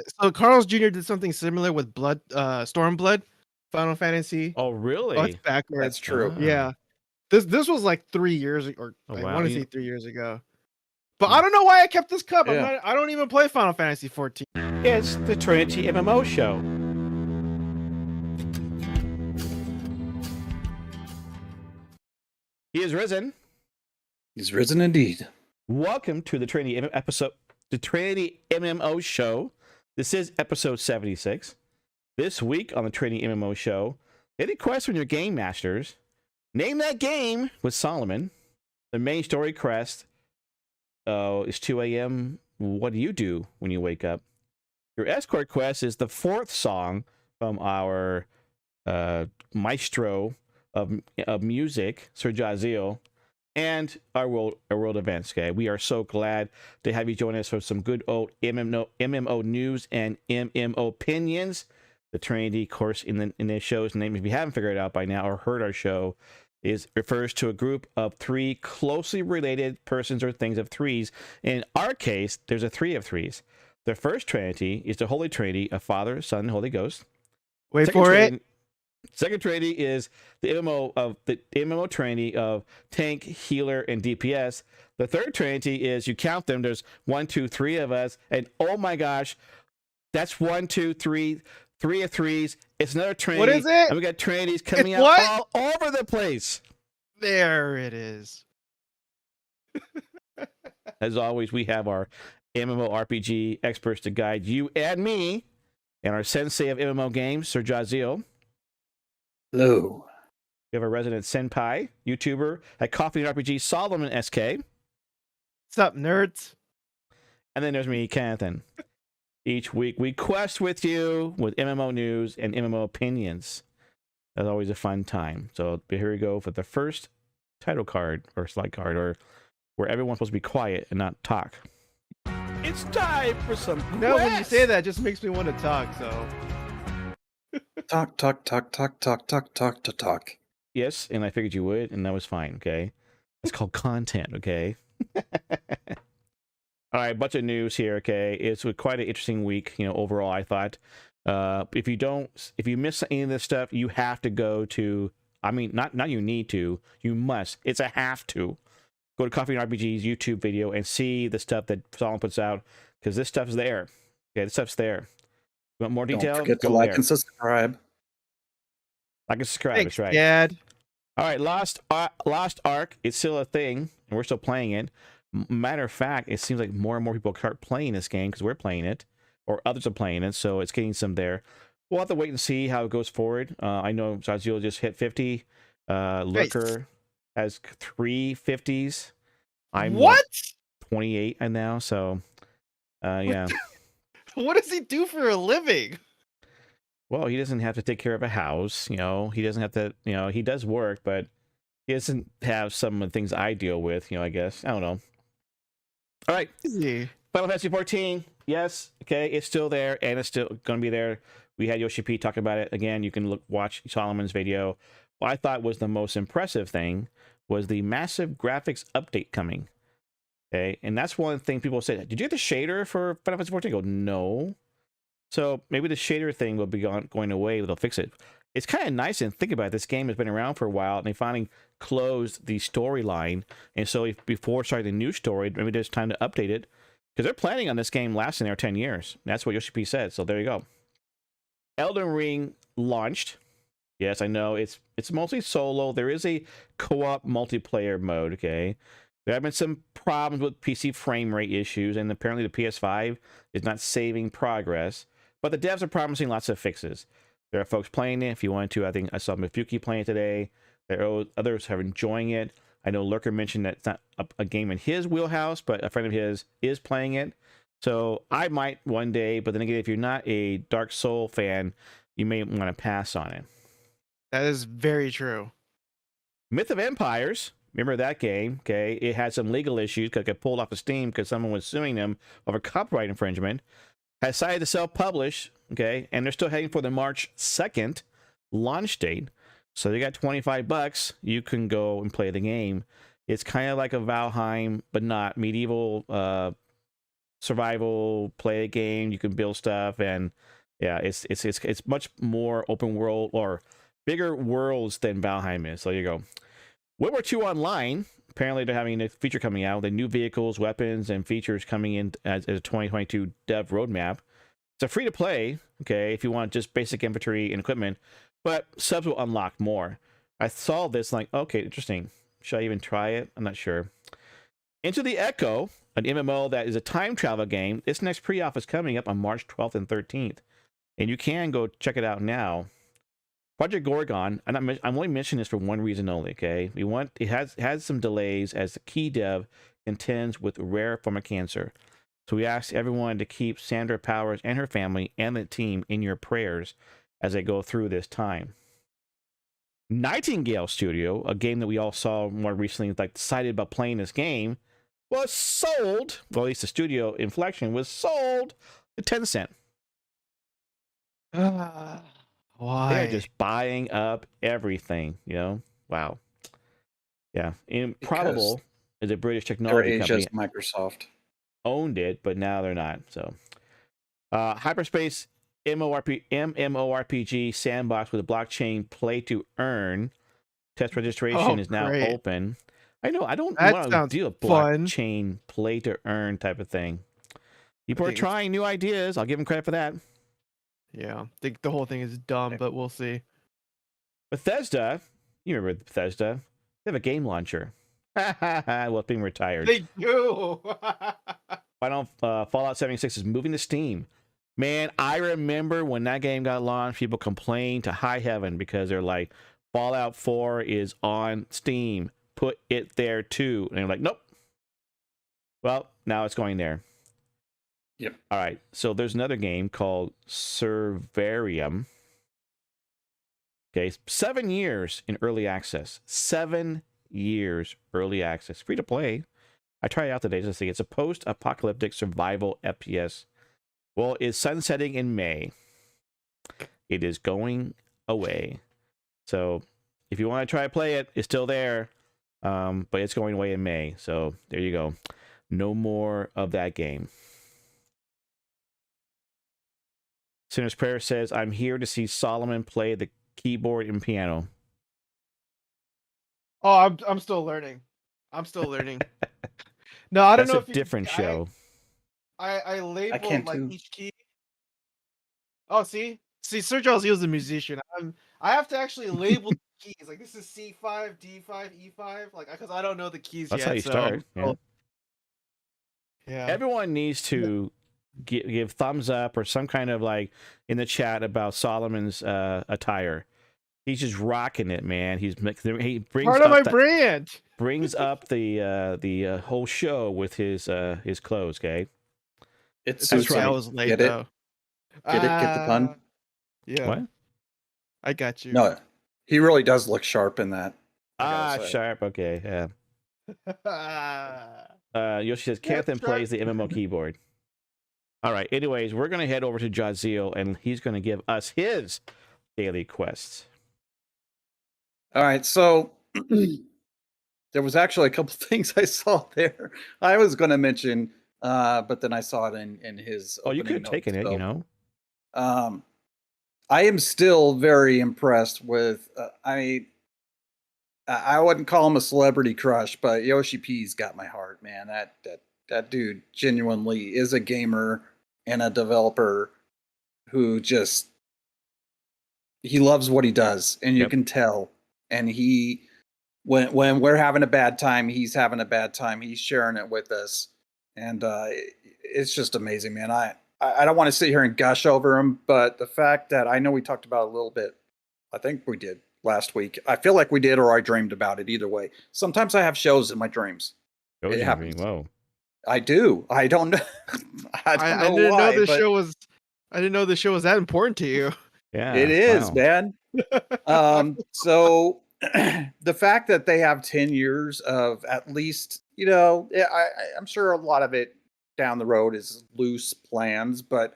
So Carl's Jr. did something similar with Stormblood, Final Fantasy. Oh, Oh, it's really? backwards. That's true. Yeah. This was like 3 years or Oh, I wow. want to say 3 years ago. But I don't know why I kept this cup. Yeah. I don't even play Final Fantasy 14. It's the Trinity MMO show. He is risen. He's risen indeed. Welcome to the Trinity MMO show. This is episode 76. This week on the Trinity MMO show, any quest from your game masters. Name that game with Solomon. The main story quest is 2 a.m. What do you do when you wake up? Your Escort Quest is the fourth song from our maestro of music, SirJahzeal, and our world events. Okay, we are so glad to have you join us for some good old MMO news and MMOpinions. The Trinity course in the show's name, if you haven't figured it out by now or heard our show, refers to a group of three closely related persons or things of threes. In our case, there's a three of threes. The first Trinity is the Holy Trinity of Father, Son, and Holy Ghost. Wait for it. Second Trinity is the MMO Trinity of Tank, Healer, and DPS. The third Trinity is, you count them, there's 1, 2, 3 of us, and oh my gosh, that's 1, 2, 3, 3 of threes. It's another Trinity. What is it? And we got Trinities coming out all over the place. There it is. As always, we have our MMORPG experts to guide you and me, and our sensei of MMO games, SirJahzeal. Hello. We have a resident senpai, YouTuber at Coffee and RPG, Solomon SK. What's up, nerds? And then there's me, Kennethan. Each week we quest with you with MMO news and MMOpinions. That's always a fun time. So here we go for the first title card or slide card, or where everyone's supposed to be quiet and not talk. It's time for some quests. No, when you say that, it just makes me want to talk. So Talk. Yes, and I figured you would, and that was fine. Okay, it's called content. Okay. All right, bunch of news here. Okay, it's quite an interesting week. Overall, I thought. If you miss any of this stuff, you have to go to. I mean, not you need to. You must. It's a have to. Go to Coffee and RPG's YouTube video and see the stuff that Solomon puts out, because this stuff's there. Okay, this stuff's there. You want more detail? Don't forget to like and subscribe. Like and subscribe. Thanks, That's right. Dad. All right, Lost Ark. It's still a thing, and we're still playing it. Matter of fact, it seems like more and more people start playing this game because we're playing it, or others are playing it, so it's getting some there. We'll have to wait and see how it goes forward. I know SirJahzeal just hit 50. Lurker has 3 50s. I'm what? 28 now, so yeah. What does he do for a living? Well, he doesn't have to take care of a house. He doesn't have to. He does work, but he doesn't have some of the things I deal with. I guess I don't know. All right. Easy. Final Fantasy 14. Yes. Okay. It's still there, and it's still going to be there. We had Yoshi P talking about it again. You can watch Solomon's video. What I thought was the most impressive thing was the massive graphics update coming. Okay, and that's one thing people say. Did you get the shader for Final Fantasy 14? I go, no. So maybe the shader thing will be going away. They'll fix it. It's kind of nice and think about it. This game has been around for a while, and they finally closed the storyline. And so before starting the new story, maybe there's time to update it, because they're planning on this game lasting there 10 years. That's what Yoshi P said. So there you go. Elden Ring launched. Yes, I know it's mostly solo. There is a co-op multiplayer mode. Okay, there have been some problems with PC frame rate issues, and apparently the PS5 is not saving progress. But the devs are promising lots of fixes. There are folks playing it. If you want to, I think I saw Mifuki playing it today. There are others who are enjoying it. I know Lurker mentioned that it's not a game in his wheelhouse, but a friend of his is playing it. So I might one day, but then again, if you're not a Dark Soul fan, you may want to pass on it. That is very true. Myth of Empires. Remember that game? Okay, it had some legal issues because it got pulled off of Steam because someone was suing them over copyright infringement. Has decided to self-publish. Okay, and they're still heading for the March 2nd launch date. So they got $25. You can go and play the game. It's kind of like a Valheim, but not medieval survival play game. You can build stuff, and yeah, it's much more open world or bigger worlds than Valheim is. So there you go. World War II Online. Apparently, they're having a feature coming out. The new vehicles, weapons, and features coming in as a 2022 dev roadmap. It's a free to play. Okay, if you want just basic infantry and equipment, but subs will unlock more. I saw this like, okay, interesting. Should I even try it? I'm not sure. Into the Echo, an MMO that is a time travel game. Its next pre-op is coming up on March 12th and 13th. And you can go check it out now. Project Gorgon, I'm only mentioning this for one reason only, okay? It has some delays as the key dev contends with rare form of cancer. So we ask everyone to keep Sandra Powers and her family and the team in your prayers as they go through this time. Nightingale Studio, a game that we all saw more recently, like excited about playing this game, was sold, well, at least the studio Inflection was sold to Tencent. Why? They're just buying up everything, you know? Wow. Yeah. Improbable is a British technology company. Microsoft Owned it, but now they're not. So, Hyperspace MMORPG sandbox with a blockchain play to earn. Test registration is now open. I know. I don't want to do a blockchain play to earn type of thing. People are trying new ideas. I'll give them credit for that. Yeah, I think the whole thing is dumb, but we'll see. Bethesda, you remember Bethesda? They have a game launcher. Well, it's being retired. They do. Fallout 76 is moving to Steam. Man, I remember when that game got launched, people complained to high heaven because they're like, Fallout 4 is on Steam. Put it there too. And they're like, nope. Well, now it's going there. Yep. All right. So there's another game called Servarium. Okay. 7 years in early access. 7 years early access. Free to play. I tried it out today just to see. It's a post-apocalyptic survival FPS. Well, it's sunsetting in May. It is going away. So if you want to try to play it, it's still there. But it's going away in May. So there you go. No more of that game. Sinner's Prayer says, I'm here to see Solomon play the keyboard and piano. Oh, I'm still learning. I'm still learning. No, I don't know if That's a different show. I labeled like each key. Oh, see, SirJahzeal is a musician. I have to actually label the keys. Like this is C5, D5, E5. Like because I don't know the keys That's yet. That's how you start. Yeah. Yeah. Everyone needs to give thumbs up or some kind of like in the chat about Solomon's attire. He's just rocking it, man. He brings part of my brand. Brings up the whole show with his clothes. Okay, it's right. I was late though. Get the pun? Yeah. What? I got you. No, he really does look sharp in that. Sharp. Okay, yeah. Yoshi says Kennethan plays the MMO keyboard. All right. Anyways, we're gonna head over to JahZeal, and he's gonna give us his daily quests. All right. So there was actually a couple things I saw there. I was going to mention, but then I saw it in his. Oh, you could have taken it, you know. I am still very impressed with. I wouldn't call him a celebrity crush, but Yoshi P's got my heart, man. That dude genuinely is a gamer and a developer who just he loves what he does, and you can tell. And when we're having a bad time, he's having a bad time. He's sharing it with us, and it's just amazing, man. I don't want to sit here and gush over him, but the fact that I know we talked about it a little bit, I think we did last week. I feel like we did, or I dreamed about it. Either way, sometimes I have shows in my dreams. It happens. Whoa. I do. I don't know. I didn't know the show was. I didn't know the show was that important to you. Yeah, it is, man. So the fact that they have 10 years of at least, I'm sure a lot of it down the road is loose plans, but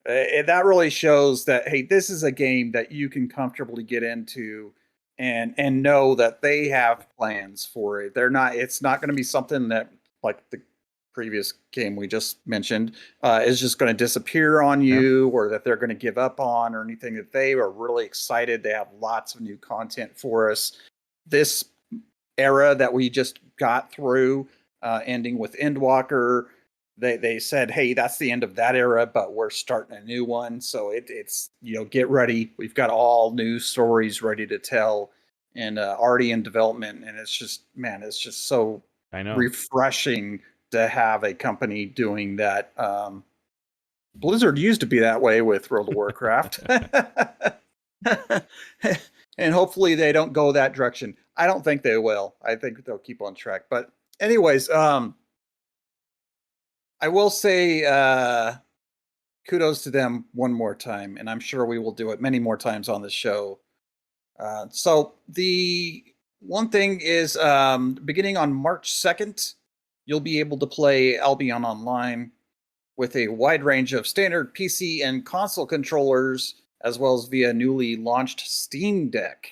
that really shows that, hey, this is a game that you can comfortably get into and know that they have plans for it. It's not going to be something that like previous game we just mentioned, is just going to disappear on you, or that they're going to give up on, or anything. That they are really excited. They have lots of new content for us. This era that we just got through, ending with Endwalker, they said, hey, that's the end of that era, but we're starting a new one. So it's get ready. We've got all new stories ready to tell, and already in development. And it's just so refreshing to have a company doing that. Blizzard used to be that way with World of Warcraft. And hopefully they don't go that direction. I don't think they will. I think they'll keep on track. But anyways, I will say kudos to them one more time, and I'm sure we will do it many more times on the show. So the one thing is, beginning on March 2nd, you'll be able to play Albion Online with a wide range of standard PC and console controllers, as well as via newly launched Steam Deck,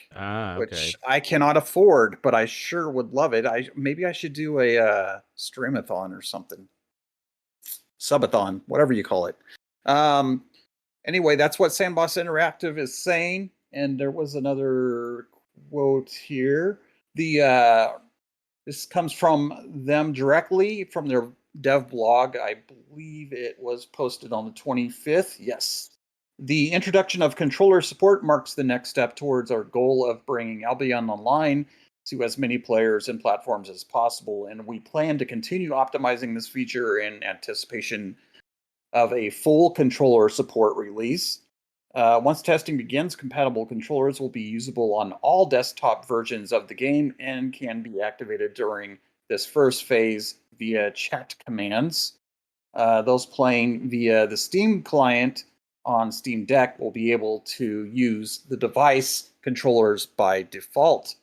which I cannot afford, but I sure would love it. Maybe I should do a streamathon or something. Subathon, whatever you call it. Anyway, that's what Sandbox Interactive is saying. And there was another quote here. This comes from them directly from their dev blog. I believe it was posted on the 25th. Yes. The introduction of controller support marks the next step towards our goal of bringing Albion Online to as many players and platforms as possible. And we plan to continue optimizing this feature in anticipation of a full controller support release. Once testing begins, compatible controllers will be usable on all desktop versions of the game and can be activated during this first phase via chat commands. Those playing via the Steam client on Steam Deck will be able to use the device controllers by default.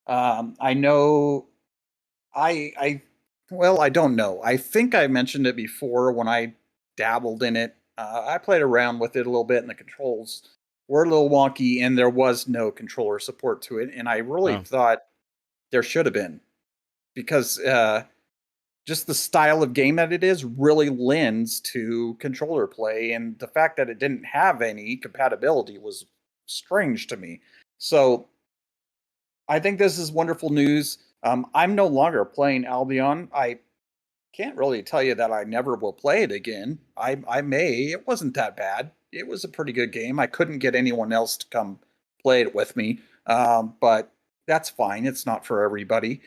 I know, I don't know. I think I mentioned it before when I dabbled in it. I played around with it a little bit, and the controls were a little wonky, and there was no controller support to it. And I really thought there should have been, because just the style of game that it is really lends to controller play, and the fact that it didn't have any compatibility was strange to me. So I think this is wonderful news. I'm no longer playing Albion. I can't really tell you that I never will play it again. I may. It wasn't that bad. It was a pretty good game. I couldn't get anyone else to come play it with me, but that's fine. It's not for everybody.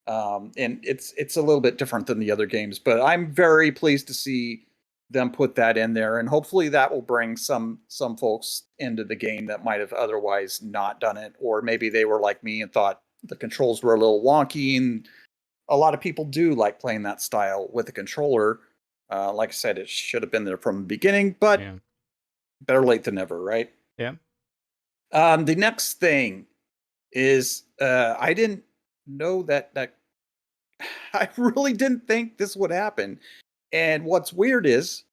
And it's a little bit different than the other games, but I'm very pleased to see them put that in there, and hopefully that will bring some folks into the game that might have otherwise not done it, or maybe they were like me and thought the controls were a little wonky. And a lot of people do like playing that style with a controller. Like I said, it should have been there from the beginning, but better late than never, right? Yeah. The next thing is, I didn't know that I really didn't think this would happen. And what's weird is,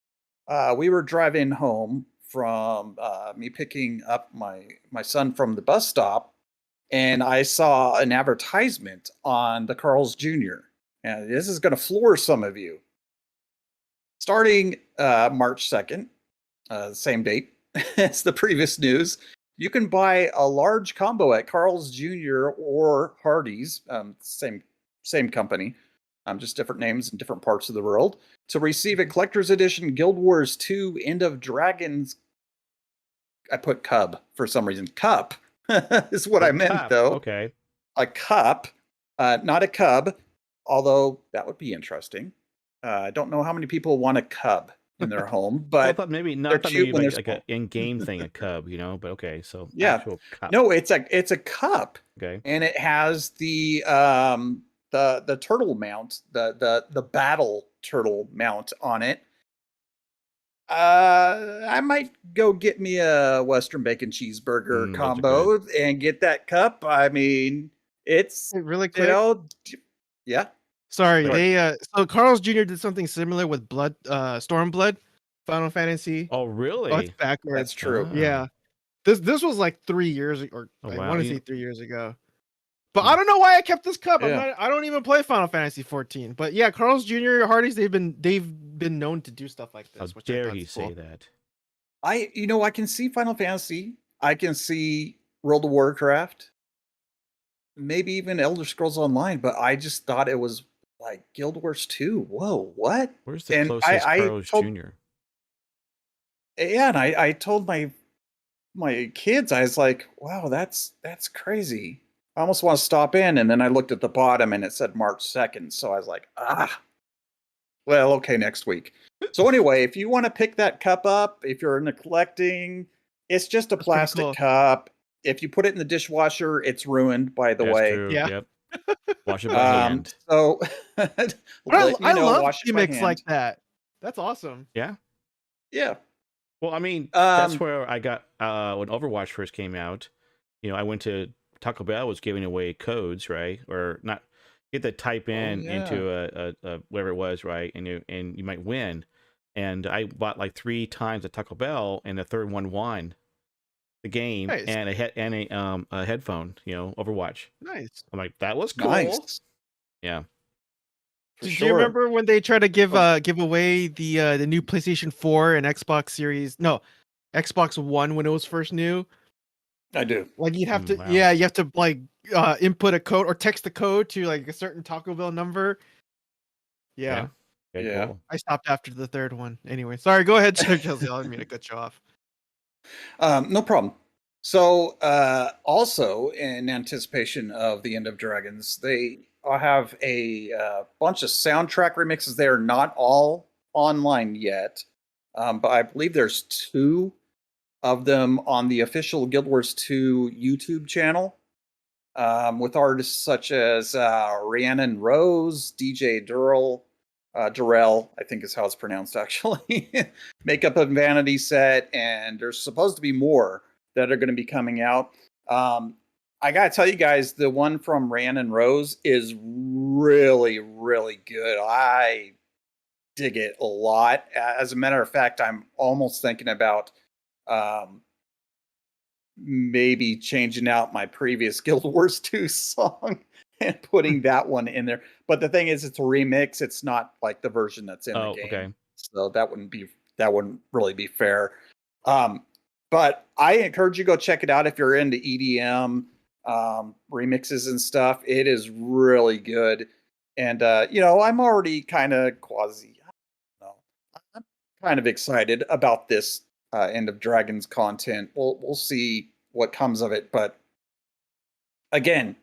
we were driving home from me picking up my son from the bus stop, and I saw an advertisement on the Carl's Jr. And this is going to floor some of you. Starting March 2nd, same date as the previous news, you can buy a large combo at Carl's Jr. or Hardee's, same company, just different names in different parts of the world, to receive a collector's edition Guild Wars 2 End of Dragons. I put cub for some reason. Cup is what I meant, though. Okay. A cup, not a cub, although that would be interesting. I don't know how many people want a cub in their home, but I thought maybe not like an in-game thing, a cub, but okay. So yeah, cup. No, it's a cup. Okay. And it has the turtle mount, the battle turtle mount on it. I might go get me a Western bacon cheeseburger combo and get that cup. I mean, it's really quick. Yeah. Sorry, so Carl's Jr. did something similar with Stormblood, Final Fantasy. Oh, really? Oh, it's backwards. That's true. Yeah. This was like 3 years, or I want to say 3 years ago. But I don't know why I kept this cup. Yeah. I don't even play Final Fantasy 14. But yeah, Carl's Jr. Hardy's they've been known to do stuff like this. How dare he say that? I can see Final Fantasy. I can see World of Warcraft. Maybe even Elder Scrolls Online, but I just thought it was like Guild Wars 2. Whoa, what? Where's the closest Carl's Jr.? Yeah, and I told my kids, I was like, wow, that's crazy. I almost want to stop in, and then I looked at the bottom and it said March 2nd, so I was like, well, okay, next week. So anyway, if you want to pick that cup up, if you're into collecting, it's just a plastic cup. If you put it in the dishwasher, it's ruined, by the way. True. Yeah. Yep. Wash it by hand. So I love gimmicks like that. That's awesome. Yeah. Yeah. Well, I mean, that's where I got when Overwatch first came out. You know, I went to Taco Bell was giving away codes, right? Or not, you get to type in into a whatever it was, right? And you might win. And I bought like 3 times at Taco Bell, and the third one won the game. Nice. And a headphone, you know, Overwatch. Nice. I'm like, that was cool. Nice. Yeah. Did you remember when they tried to give away the new PlayStation 4 and Xbox One when it was first new? I do. Like you'd have to, you have to like input a code or text the code to like a certain Taco Bell number. Yeah. Yeah. Cool. I stopped after the third one. Anyway, sorry. Go ahead, SirJahzeal. I didn't mean to cut you off. No problem. So, also in anticipation of the End of Dragons, they have a bunch of soundtrack remixes. They are not all online yet, but I believe there's 2 of them on the official Guild Wars 2 YouTube channel, with artists such as Rhiannon Rose, DJ Durrell, I think is how it's pronounced actually, Makeup and Vanity Set, and there's supposed to be more that are going to be coming out. I gotta tell you guys, the one from Rhiannon Rose is really, really good. I dig it a lot. As a matter of fact, I'm almost thinking about maybe changing out my previous Guild Wars 2 song and putting that one in there. But the thing is, it's a remix. It's not like the version that's in the game. Okay. So that wouldn't really be fair. But I encourage you to go check it out if you're into EDM remixes and stuff. It is really good. And I'm already kind of I'm kind of excited about this End of Dragons content. We'll see what comes of it. But again,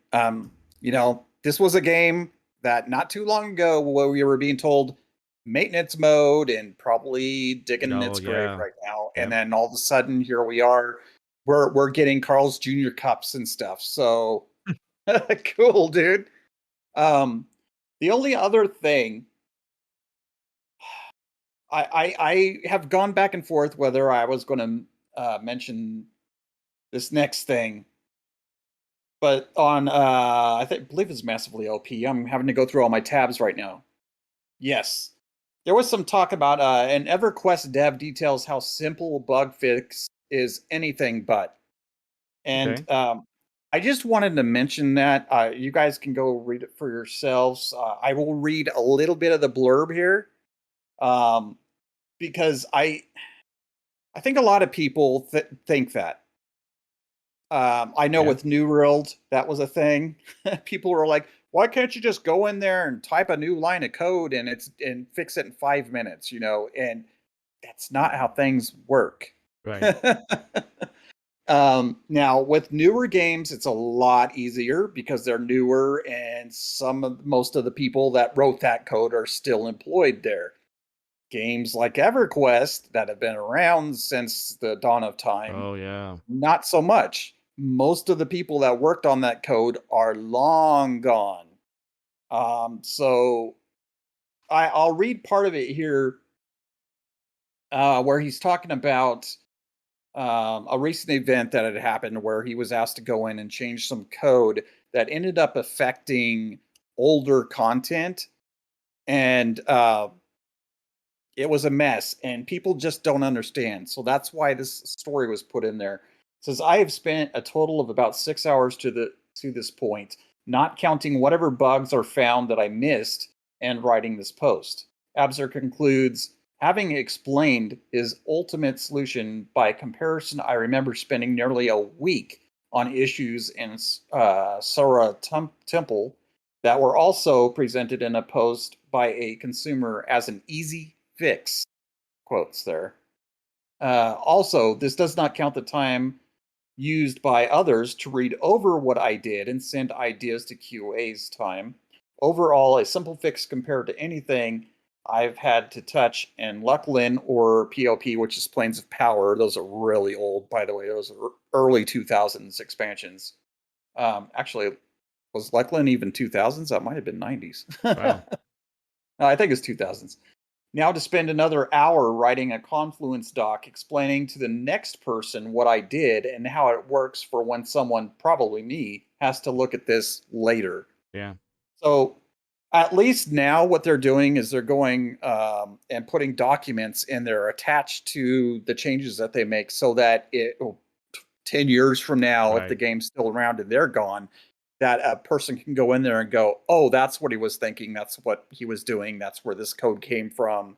this was a game that not too long ago where we were being told maintenance mode and probably digging in its grave right now. Yeah. And then all of a sudden here we are, we're getting Carl's Jr. cups and stuff. So cool, dude. The only other thing, I have gone back and forth whether I was going to mention this next thing, but on I believe it's massively OP. I'm having to go through all my tabs right now. Yes, there was some talk about an EverQuest dev details how simple bug fix is anything but, and I just wanted to mention that. You guys can go read it for yourselves. I will read a little bit of the blurb here. Because I think a lot of people think that. I know with New World, that was a thing. People were like, why can't you just go in there and type a new line of code and fix it in 5 minutes, And that's not how things work. Right. Now, with newer games, it's a lot easier because they're newer and most of the people that wrote that code are still employed there. Games like EverQuest that have been around since the dawn of time. Oh, yeah. Not so much. Most of the people that worked on that code are long gone. So I'll read part of it here where he's talking about a recent event that had happened where he was asked to go in and change some code that ended up affecting older content. And it was a mess, and people just don't understand. So that's why this story was put in there. It says, I have spent a total of about 6 hours to this point. not counting whatever bugs are found that I missed and writing this post. Abzer concludes, having explained his ultimate solution by comparison, I remember spending nearly a week on issues in Sora Temple that were also presented in a post by a consumer as an easy fix. Quotes there. Also, this does not count the time used by others to read over what I did and send ideas to QA's time. Overall, a simple fix compared to anything I've had to touch in Lucklin or POP, which is Planes of Power. Those are really old, by the way. Those are early 2000s expansions. Actually, was Lucklin even 2000s? That might have been 90s. Wow. No, I think it's 2000s. Now to spend another hour writing a Confluence doc explaining to the next person what I did and how it works for when someone, probably me, has to look at this later. Yeah. So at least now what they're doing is they're going and putting documents in there attached to the changes that they make so that 10 years from now, if the game's still around and they're gone, that a person can go in there and go, oh, that's what he was thinking. That's what he was doing. That's where this code came from.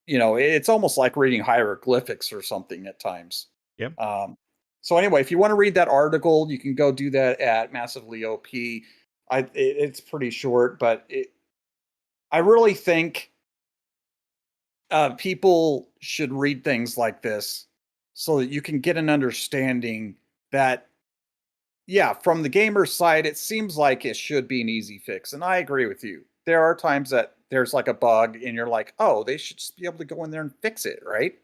You know, it's almost like reading hieroglyphics or something at times. Yep. So anyway, if you want to read that article, you can go do that at Massively OP. It's pretty short, but I really think people should read things like this so that you can get an understanding that, yeah, from the gamer side, it seems like it should be an easy fix. And I agree with you. There are times that there's like a bug and you're like, oh, they should just be able to go in there and fix it, right?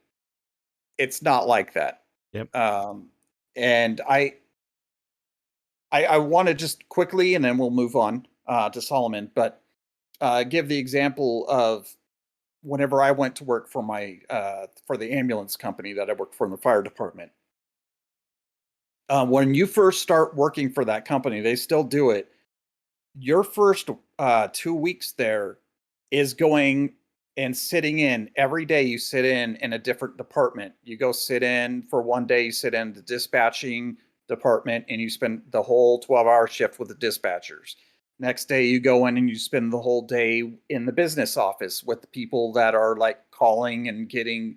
It's not like that. Yep. And I want to just quickly, and then we'll move on to Solomon, but give the example of whenever I went to work for for the ambulance company that I worked for in the fire department. When you first start working for that company, they still do it. Your first 2 weeks there is going and sitting in every day. You sit in a different department. You go sit in for one day, you sit in the dispatching department and you spend the whole 12-hour shift with the dispatchers. Next day you go in and you spend the whole day in the business office with the people that are like calling and getting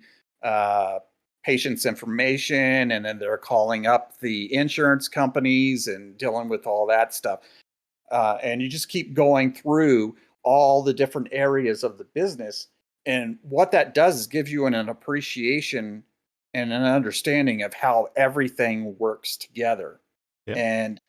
patients' information, and then they're calling up the insurance companies and dealing with all that stuff. And you just keep going through all the different areas of the business. And what that does is give you an appreciation and an understanding of how everything works together. Yep. And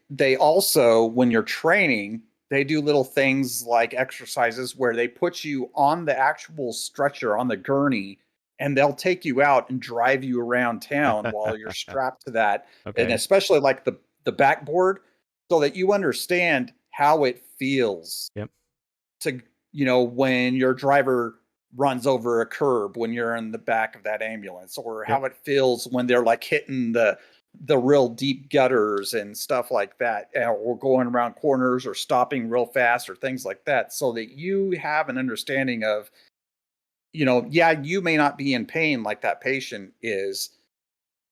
they also, when you're training, they do little things like exercises where they put you on the actual stretcher, on the gurney, and they'll take you out and drive you around town while you're strapped to that. Okay. And especially like the backboard, so that you understand how it feels. Yep. To, you know, when your driver runs over a curb when you're in the back of that ambulance, or how it feels when they're like hitting the real deep gutters and stuff like that, or going around corners or stopping real fast or things like that, so that you have an understanding of, you know, yeah, you may not be in pain like that patient is,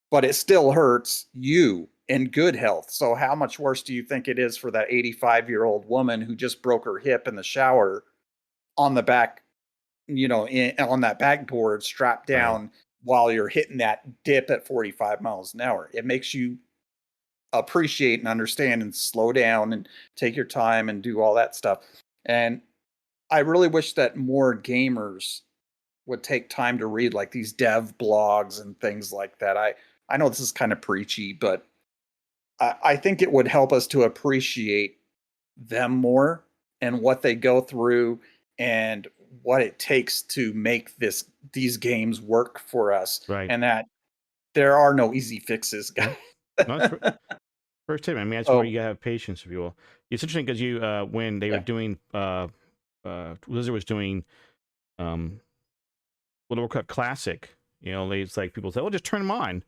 but it still hurts you in good health. So how much worse do you think it is for that 85-year-old woman who just broke her hip in the shower on the back, you know, on that backboard strapped down while you're hitting that dip at 45 miles an hour? It makes you appreciate and understand and slow down and take your time and do all that stuff. And I really wish that more gamers would take time to read like these dev blogs and things like that. I know this is kind of preachy, but I think it would help us to appreciate them more and what they go through and what it takes to make these games work for us. Right. And that there are no easy fixes, guys. No, first tip. I mean, that's why you gotta have patience, if you will. It's interesting because you when they were doing Blizzard was doing World of Warcraft Classic, you know, it's like people say, "Well, just turn them on."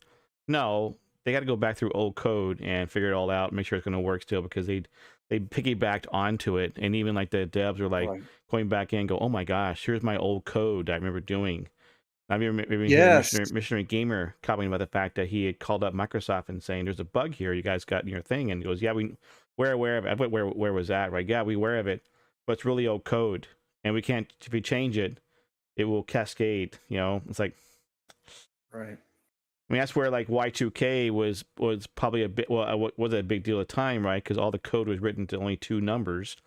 No, they got to go back through old code and figure it all out, make sure it's going to work still, because they piggybacked onto it, and even like the devs were like going back in and go, "Oh my gosh, here's my old code I remember doing." I remember Missionary Gamer commenting about the fact that he had called up Microsoft and saying, "There's a bug here. You guys got your thing," and he goes, "Yeah, we're aware of it. But where was that? Right? Yeah, we're aware of it, but it's really old code, and we can't. If we change it, it will cascade. You know, it's like Right. I mean, that's where like Y2K was probably a bit, well, was a big deal at the time, right? Because all the code was written to only 2 numbers.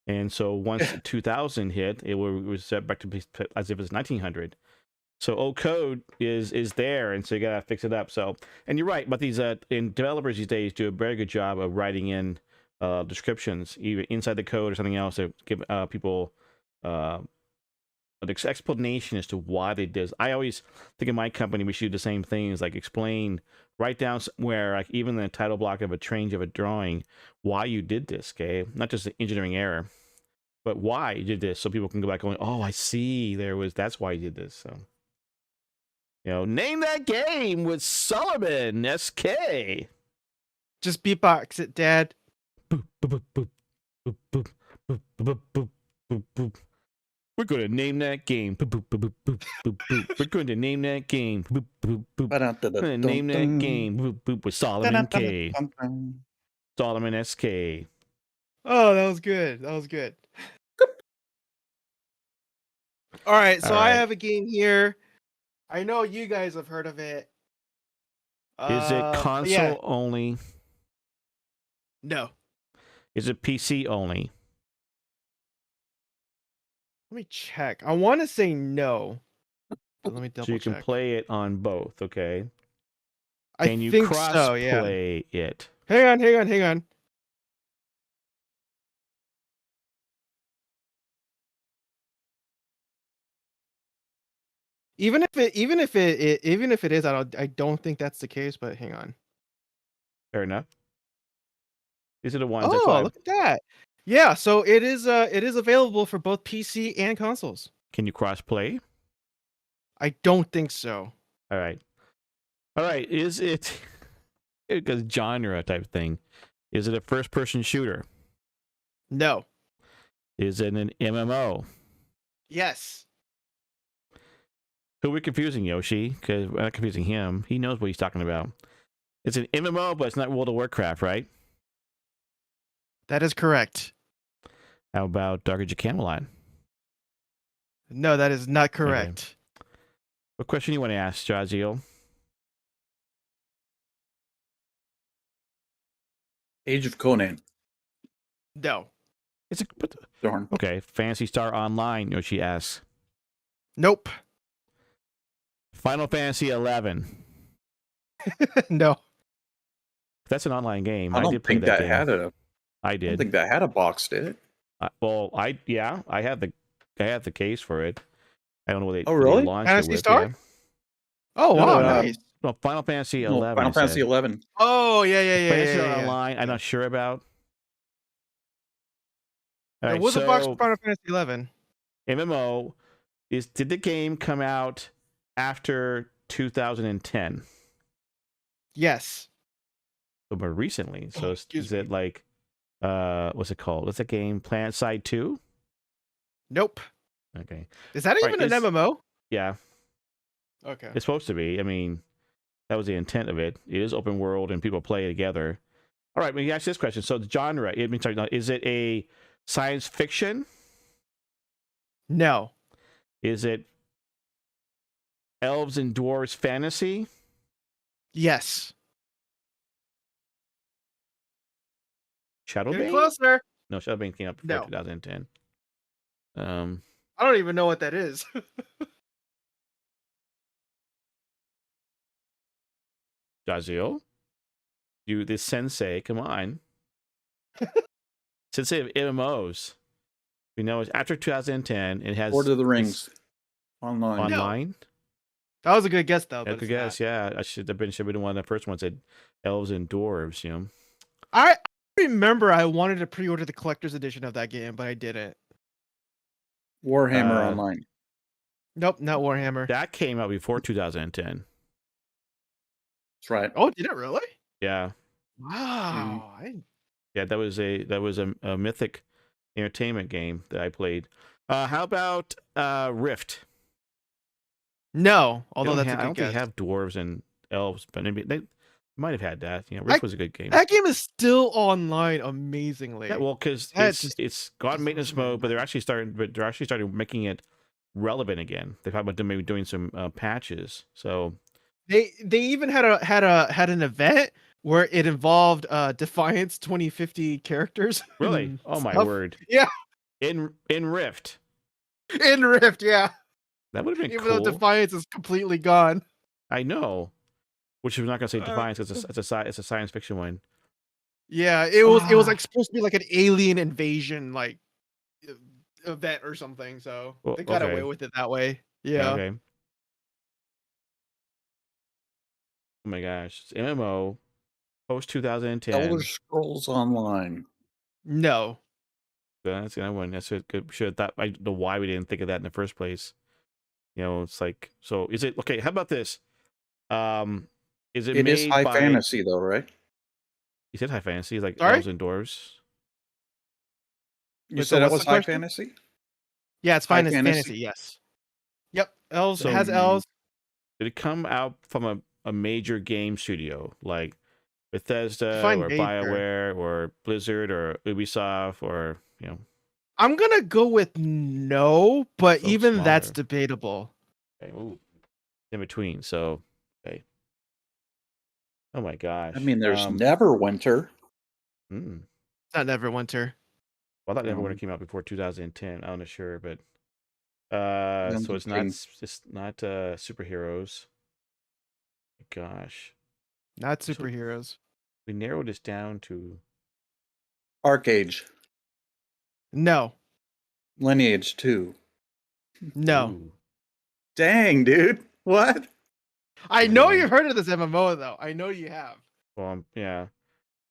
And so once 2000 hit, it was set back to be as if it's 1900. So old code is there, and so you gotta fix it up. So, and you're right, but these developers these days do a very good job of writing in descriptions, even inside the code or something else, to give people an explanation as to why they did this. I always think in my company we should do the same things, like write down somewhere, like even the title block of a change of a drawing, why you did this, okay? Not just an engineering error, but why you did this, so people can go back going, oh, I see, that's why you did this. So, you know, name that game with Solomon SK. Just beatbox it, Dad. Boop, boop, boop, boop, boop, boop, boop, boop, boop, boop. We're going to name that game. Boop, boop, boop, boop, boop, boop. We're going to name that game. Boop, boop, boop. We're going to name that game. Boop, boop, with Solomon K. Solomon SK. Oh, that was good. That was good. All right, so I have a game here. I know you guys have heard of it. Is it console only? No. Is it PC only? Let me check. I want to say no. But let me double check. So you can play it on both, okay? Can you cross-play it? Hang on. Even if it is, I don't think that's the case. But hang on. Fair enough. These are the ones. Oh, look at that! Yeah, so it is available for both PC and consoles. Can you cross-play? I don't think so. All right. Is it a genre type thing? Is it a first-person shooter? No. Is it an MMO? Yes. Who are we confusing, Yoshi? Because we're not confusing him. He knows what he's talking about. It's an MMO, but it's not World of Warcraft, right? That is correct. How about Dark Age of Camelot? No, that is not correct. Okay. What question you want to ask, SirJahzeal? Age of Conan. No. It's a darn. Okay. Phantasy Star Online, Yoshi asks. Nope. Final Fantasy 11. No. That's an online game. I don't think that had a. I did. I don't think that had a box, did it? I had the case for it. I don't know what they. Oh, really? They launched Phantasy it with, Star? yeah. Oh wow, nice. No, Final Fantasy 11. Final Fantasy 11. Oh yeah. Fantasy Online. I'm not sure about. There was a box for Final Fantasy 11. MMO did the game come out after 2010? Yes. So more recently. So is it like what's it called? What's that game? Planet Side 2? Nope. Okay. Is that even an MMO? Yeah. Okay. It's supposed to be. I mean, that was the intent of it. It is open world and people play together. All right, we ask this question. So the genre, is it a science fiction? No. Is it elves and dwarves fantasy? Yes. Shadowbane? Getting closer. No, Shadowbane came up before 2010. I don't even know what that is. SirJahzeal? You, this sensei, come on. Sensei of MMOs. We know it's after 2010. It has Lord of the Rings. Online. No. That was a good guess, though. That's a good guess, yeah. I should have been one of the first ones that elves and dwarves, you know. I remember I wanted to pre-order the collector's edition of that game, but I didn't. Warhammer Online. Nope, not Warhammer. That came out before 2010. That's right. Oh, did it really? Yeah. Wow. Yeah, that was a Mythic Entertainment game that I played. How about Rift? No, although that's a good I don't guess. think they have dwarves and elves, but maybe Might have had that. You know, Rift was a good game. That game is still online Yeah, amazingly. well, because it's gone maintenance mode, but they're actually starting making it relevant again. They talked about maybe doing some patches. So they even had an event where it involved Defiance 2050 characters. really, oh my Stuff. word! Yeah, in Rift, in Rift, yeah. that would have been Even cool. though Defiance is completely gone. I know, which I'm not gonna say Defiance because it's a science fiction one. Yeah, it was like supposed to be like an alien invasion like event or something. So Well, they got okay. away with it that way. Yeah. Okay. Oh my gosh, it's MMO post 2010. Elder Scrolls Online. No. That's another one. That's a good. Should have thought. I don't know why we didn't think of that in the first place. You know, it's like, so is it okay? How about this? Is it It made is high by? fantasy though, right? You said high fantasy, like Sorry? elves and dwarves. You Wait, said so it what's was the high question? fantasy? Yeah, it's High fine as fantasy. Yes. Yep. Elves So- has elves. Did it come out from a major game studio like Bethesda Define or major. BioWare or Blizzard or Ubisoft or, you know? I'm gonna go with no, but So even that's smaller. debatable. Okay, ooh, in between. So, okay. Oh my gosh. I mean, there's Neverwinter. It's not Neverwinter. Well, I thought Neverwinter came out before 2010. I'm not sure, but so it's not superheroes. Gosh, Not superheroes. we narrowed this down to Arcade. No. Lineage 2. No. Ooh. Dang, dude. What? I know you've heard of this MMO though. I know you have. Well, yeah.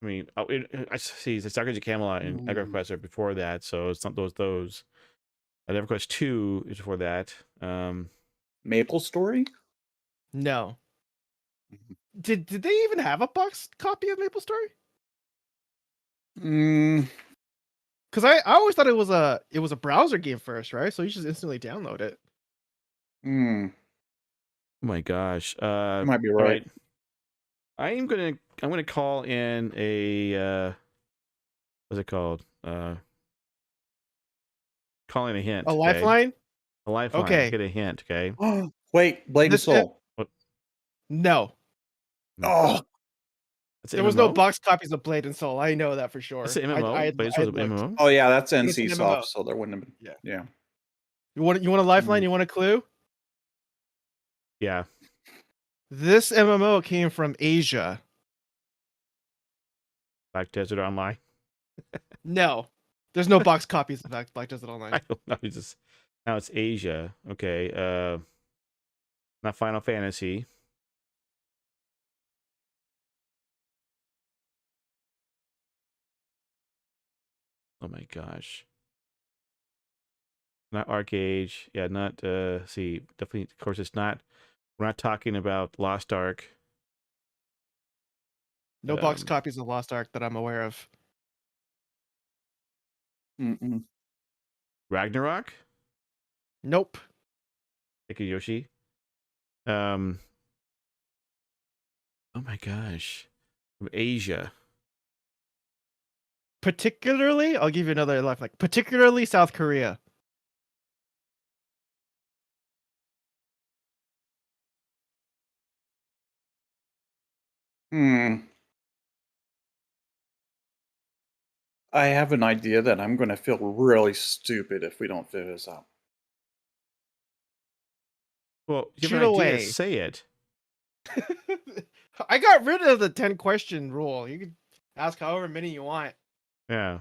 I mean, I see the Stargazer Camelot and Escort Quest are before that, so it's not those. Escort Quest 2 is before that. Maple Story? No. Did they even have a box copy of Maple Story? Because I always thought it was a browser game first, right? So you just instantly download it. Oh my gosh. You might be right. I'm gonna call in a what's it called? Calling a hint. A lifeline? Okay? A lifeline. Okay. Get a hint, okay? Wait, Blade and Soul. No. Oh, there was no box copies of Blade and Soul. I know that for sure. That's an MMO. Blade and Soul's an MMO. Oh yeah, that's NC Soft, so there wouldn't have been. Yeah. You want a lifeline? You want a clue? Yeah. This MMO came from Asia. Black Desert Online. No. There's no box copies of Black Desert Online. I don't know. Now it's Asia. Okay. Not Final Fantasy. Oh my gosh. Not Arcade. Yeah, not see, definitely of course it's not. We're not talking about Lost Ark. No box copies of Lost Ark that I'm aware of. Ragnarok? Nope. Yoshi. Oh my gosh. From Asia. Particularly, I'll give you another lifeline. Particularly South Korea. I have an idea that I'm going to feel really stupid if we don't figure this out. Well, you have an idea, say it. I got rid of the 10-question rule. You can ask however many you want. Yeah.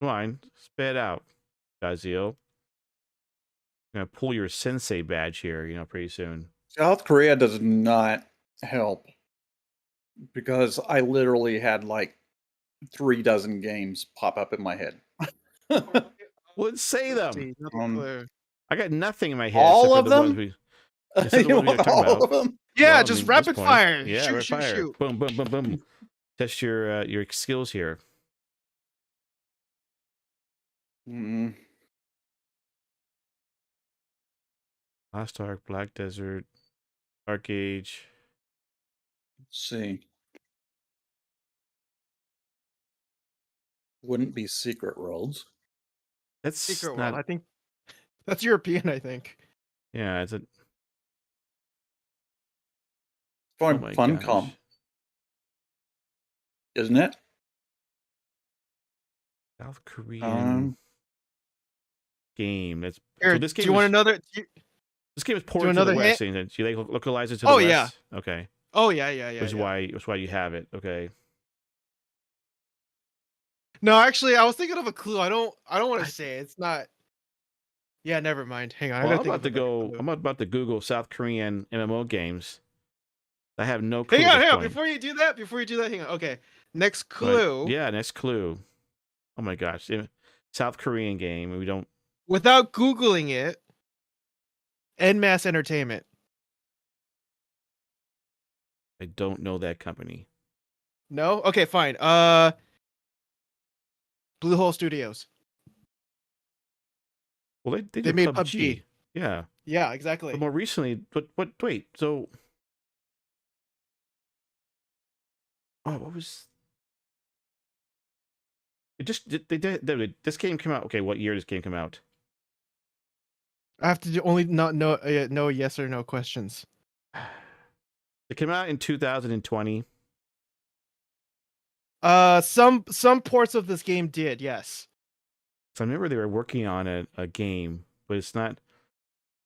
Come on, spit it out, SirJahzeal. I'm gonna pull your sensei badge here, pretty soon. South Korea does not help because I literally had like 36 games pop up in my head. Well, say them. I got nothing in my head. All of them? All of them? Yeah, well, just rapid fire. Yeah, shoot, shoot, fire. shoot. Boom, boom, boom, boom. Test your skills here. Lost Ark, Black Desert, Arcade. Let's see. Wouldn't be Secret Worlds. That's Secret not. World. I think that's European. I think. Yeah, it's a. Fun, Oh my Funcom, gosh. isn't it? South Korean game. That's Here, so. This do game you want is. another? This game is do ported to the another West. hint? And do they localize it to Oh the yeah. West? Okay. Oh yeah, yeah. Which is why you have it. Okay. No, actually, I was thinking of a clue. I don't want to say it. It's not. Yeah, never mind. Hang on. Well, I I'm gotta think about of to a better go. clue. I'm about to Google South Korean MMO games. I have no clue. Hang at on, this hang on. point. Before you do that, hang on. Okay. Next But, clue. yeah, next clue. Oh my gosh, South Korean game. We don't. Without Googling it, Mass Entertainment. I don't know that company. No? Okay, fine. Blue Hole Studios. Well, they They did made PUBG. PUBG. Yeah. Yeah, exactly. But more recently, but wait. So, what was? It just they did. This game came out. Okay, what year did this game come out? I have to only not know no yes or no questions. It came out in 2020. Some ports of this game did, yes. So I remember they were working on a game, but it's not.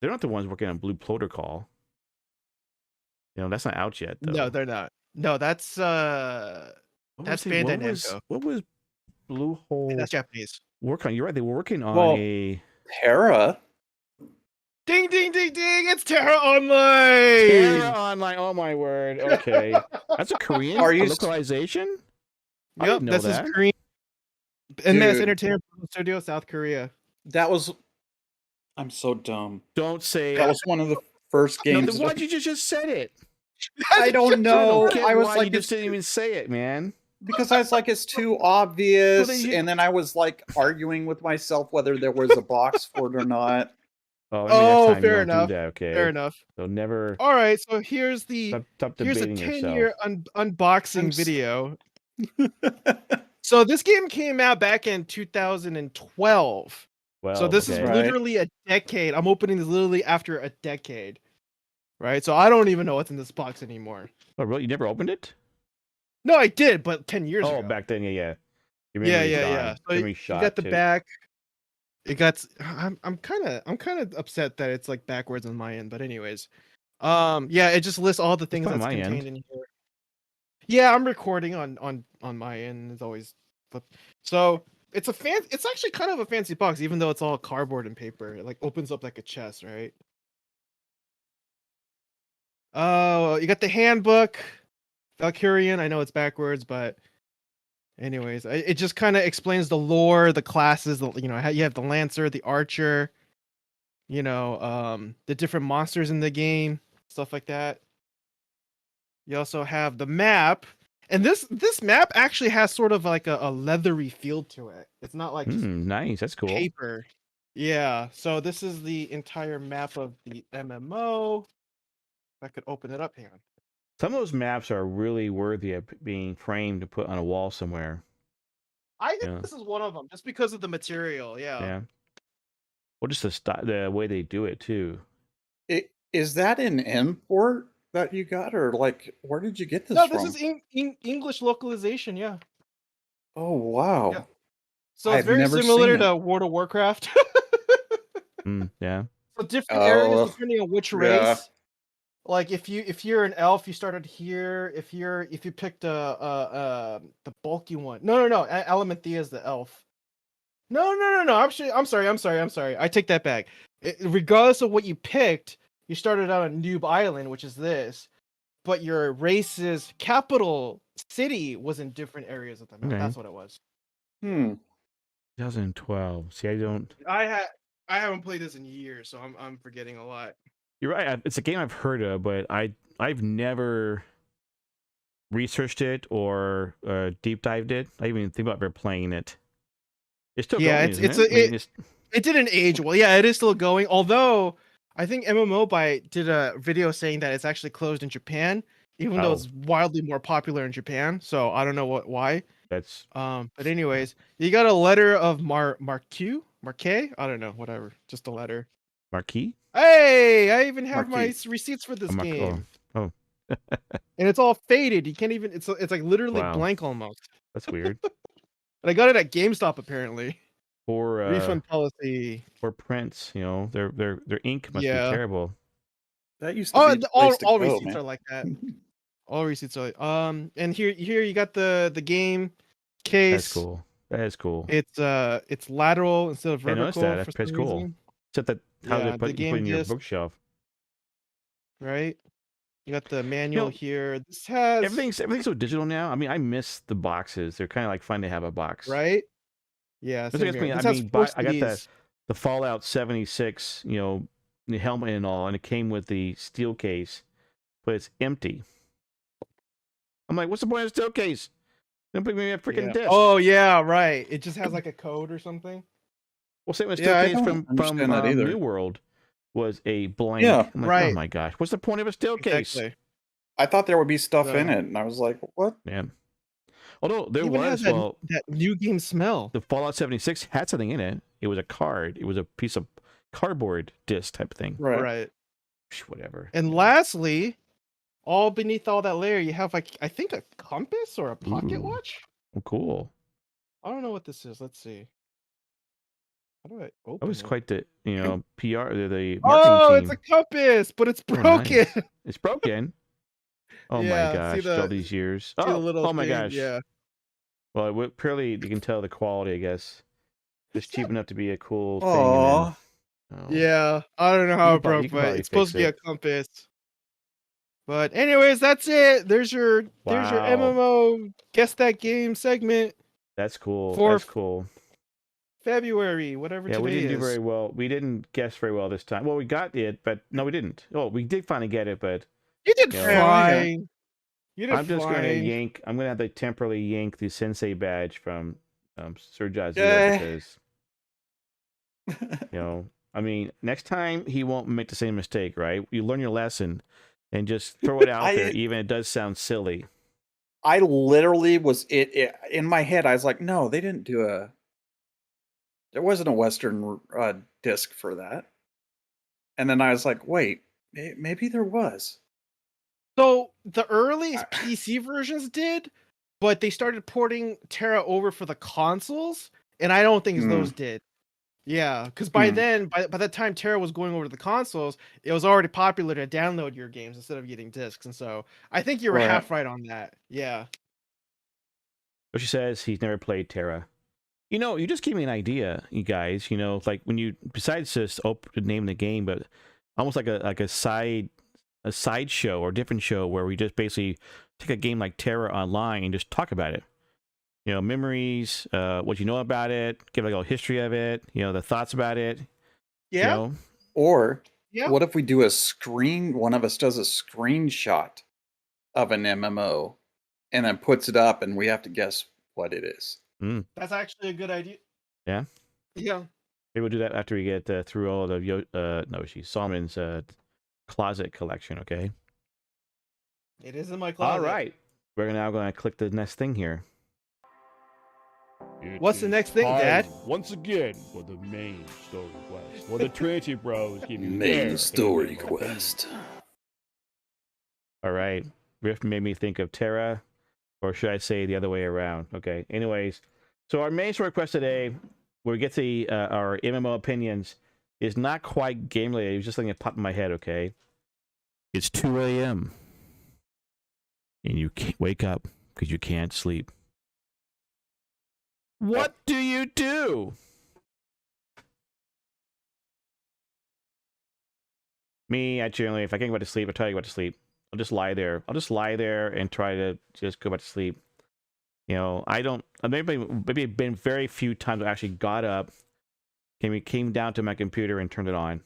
They're not the ones working on Blue Protocol. You know, that's not out yet, though. No, they're not. No, that's Bandai Namco. What was Blue Hole? That's Japanese. Work on. You're right. They were working on a Terra. Ding ding ding ding! It's Terra Online. Terra Online. Oh my word. Okay, that's a Korean localization. Yep, this is Korean. Mass Entertainment Studio, South Korea. That was. I'm so dumb. Don't say that was one of the first games. No, why'd you just said it? I don't know. I was like, you just didn't even say it, man. Because I was like, it's too obvious, and then I was like arguing with myself whether there was a box for it or not. Oh, fair enough. Okay. Fair enough. So never. All right, so here's the stop here's a debating 10-year unboxing video. So this game came out back in 2012. Well, so this is literally a decade. I'm opening this literally after a decade. Right? So I don't even know what's in this box anymore. Oh, really? You never opened it? No, I did, but 10 years ago. Oh, back then, yeah. Yeah. So you got the back. It got. I'm kind of upset that it's like backwards on my end, but anyways, yeah, it just lists all the things that's contained in here. Yeah, I'm recording on my end. It's always so it's actually kind of a fancy box, even though it's all cardboard and paper. It like opens up like a chest, right? Oh, you got the handbook, Valkyrian. I know it's backwards, but anyways, it just kind of explains the lore, the classes. You have the Lancer, the Archer. The different monsters in the game, stuff like that. You also have the map, and this map actually has sort of like a leathery feel to it. It's not like just nice. That's cool. Paper. Yeah. So this is the entire map of the MMO. If I could open it up, hang on. Some of those maps are really worthy of being framed to put on a wall somewhere. I think this is one of them, just because of the material. Yeah. Yeah. Well, just the way they do it too. Is that an import that you got, or like where did you get this from? No, this is English localization. Yeah. Oh wow. Yeah. So it's very similar to World of Warcraft. Yeah. So different areas depending on which race. Like if you're an elf, you started here. If you picked the bulky one. No. Elementhea is the elf. No. I'm sorry. I take that back. Regardless of what you picked, you started out on Noob Island, which is this, but your race's capital city was in different areas of the map. Okay. That's what it was. 2012. See, I haven't played this in years, so I'm forgetting a lot. You're right. It's a game I've heard of, but I've never researched it or deep dived it. I even think about ever playing it. It's still going, it didn't age well. Yeah, it is still going. Although I think MMO did a video saying that it's actually closed in Japan, even though it's wildly more popular in Japan. So I don't know why. That's But anyways, you got a letter of Marquet? I don't know, whatever. Just a letter. Marquis. Hey, I even have my Marquee. receipts for this Oh, game. oh. And it's all faded. You can't even. It's like literally Wow. blank almost. That's weird. And I got it at GameStop apparently. Or Refund policy. or prints. You know, their ink must be Yeah. terrible. That used to be the place to all go, receipts man. are like that. All receipts are and here you got the game case. That's cool. That is cool. It's lateral instead of I noticed vertical that. for That's some cool. reason. Except that how Yeah, they put the you put game in your disc, bookshelf. right? You got the You manual know, here. This has everything's so digital now. I mean, I miss the boxes. They're kind of like fun to have a box. right? Yeah, This same gets here. me. I This has mean, 4 I got CDs. the Fallout 76, you know, the helmet and all, and it came with the steel case, but it's empty. I'm like, what's the point of the steel case? Don't put me a freaking Yeah. disc. Oh yeah, right. It just has like a code or something. Well, same with Yeah, steel I case don't understand that either. New World was a blank. Yeah. I'm like, oh Right. my gosh, what's the point of a steel case? Exactly. I thought there would be stuff in So it, and I was like, what? Man. Although there even has was, that new game smell. the Fallout 76 had something in it. It was a card. It was a piece of cardboard disc type thing. Right. Right. Whatever. And lastly, all beneath all that layer, you have like I think a compass or a pocket Ooh. watch. Oh, cool. I don't know what this is. Let's see. How do I open That was it? quite the PR the marketing Oh, team. it's a compass, but it's Oh, broken. nice. It's broken. Oh Yeah, my gosh! see All these years. the little Oh my thing? gosh! Yeah. Well, purely you can tell the quality, I guess. It's cheap enough to be a cool thing. Aw. And then, Yeah. I don't know how it broke, you can but probably it's supposed fix to be a it. compass. But anyways, that's it. There's your Wow. MMO Guess That Game segment That's cool. for That's cool. February, whatever Yeah, today we didn't do is. very well. We didn't guess very well this time. Well, we got it, but no, we didn't. Oh, we did finally get it, but You did you know, fine. You did I'm just fine. gonna yank. I'm gonna have to temporarily yank the Sensei badge from SirJahzeal Yay. because I mean, next time he won't make the same mistake, right? You learn your lesson and just throw it out there, even if it does sound silly. I literally was in my head. I was like, no, they didn't do there wasn't a Western disc for that. And then I was like, wait, maybe there was. So the early PC versions did, but they started porting Terra over for the consoles, and I don't think those did. Yeah, because by then, by the time Terra was going over to the consoles, it was already popular to download your games instead of getting discs, and so I think you were half right on that. Yeah. But she says he's never played Terra. You just gave me an idea, you guys. Like when you, besides just name the game, but almost like a side show or different show where we just basically take a game like Terra online and just talk about it. Memories, what you know about it, give like a history of it, the thoughts about it. Yeah. Or what if we do one of us does a screenshot of an MMO and then puts it up and we have to guess what it is. That's actually a good idea. Yeah. Yeah. Maybe we'll do that after we get through all of Solomon's closet collection, okay? It is in my closet. All right. We're now going to click the next thing here. What's the next thing, Dad? Once again for the main story quest. Well, the Trinity Bros give you main story quest. All right. Rift made me think of Terra, or should I say the other way around? Okay. Anyways, so our main story quest today, where we get to our MMO opinions, is not quite game related. It was just something that popped in my head. Okay. It's 2 a.m. and you can't wake up because you can't sleep. What do you do? Me, I generally, if I can't go back to sleep, I try to go back to sleep. I'll just lie there. And try to just go back to sleep. I don't. Maybe been very few times I actually got up, came down to my computer and turned it on.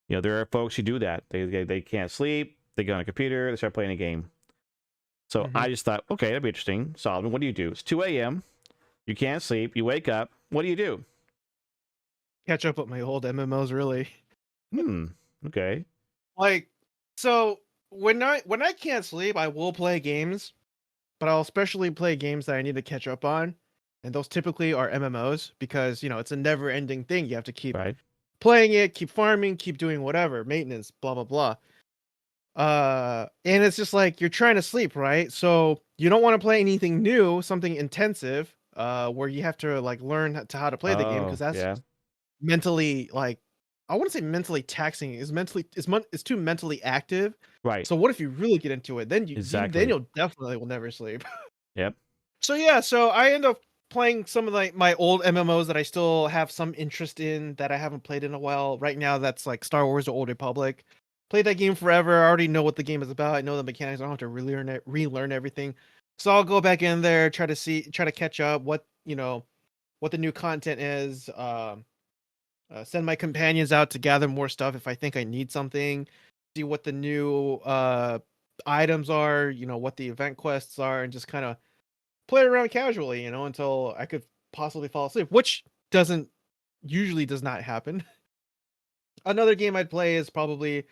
There are folks who do that. They can't sleep. They go on a computer. They start playing a game. So I just thought, okay, that'd be interesting. Solomon, what do you do? It's 2 a.m. You can't sleep. You wake up. What do you do? Catch up with my old MMOs, really. Okay. Like, so when I can't sleep, I will play games. but I'll especially play games that I need to catch up on, and those typically are MMOs because it's a never-ending thing. You have to keep Right. playing it, keep farming, keep doing whatever, maintenance, blah blah blah. And it's just like you're trying to sleep, right? So you don't want to play anything new, something intensive, where you have to like learn how to play the game because Oh, that's yeah. mentally like I wouldn't say mentally taxing. It's too mentally active. Right. So what if you really get into it? Then Exactly. you'll definitely will never sleep. Yep. So yeah, so I end up playing some of like my old MMOs that I still have some interest in that I haven't played in a while. Right now, that's like Star Wars: The Old Republic. Played that game forever. I already know what the game is about. I know the mechanics. I don't have to relearn everything. So I'll go back in there, try to catch up. What the new content is. Send my companions out to gather more stuff if I think I need something. See what the new items are. What the event quests are, and just kind of play around casually, until I could possibly fall asleep, which does not happen. Another game I'd play is probably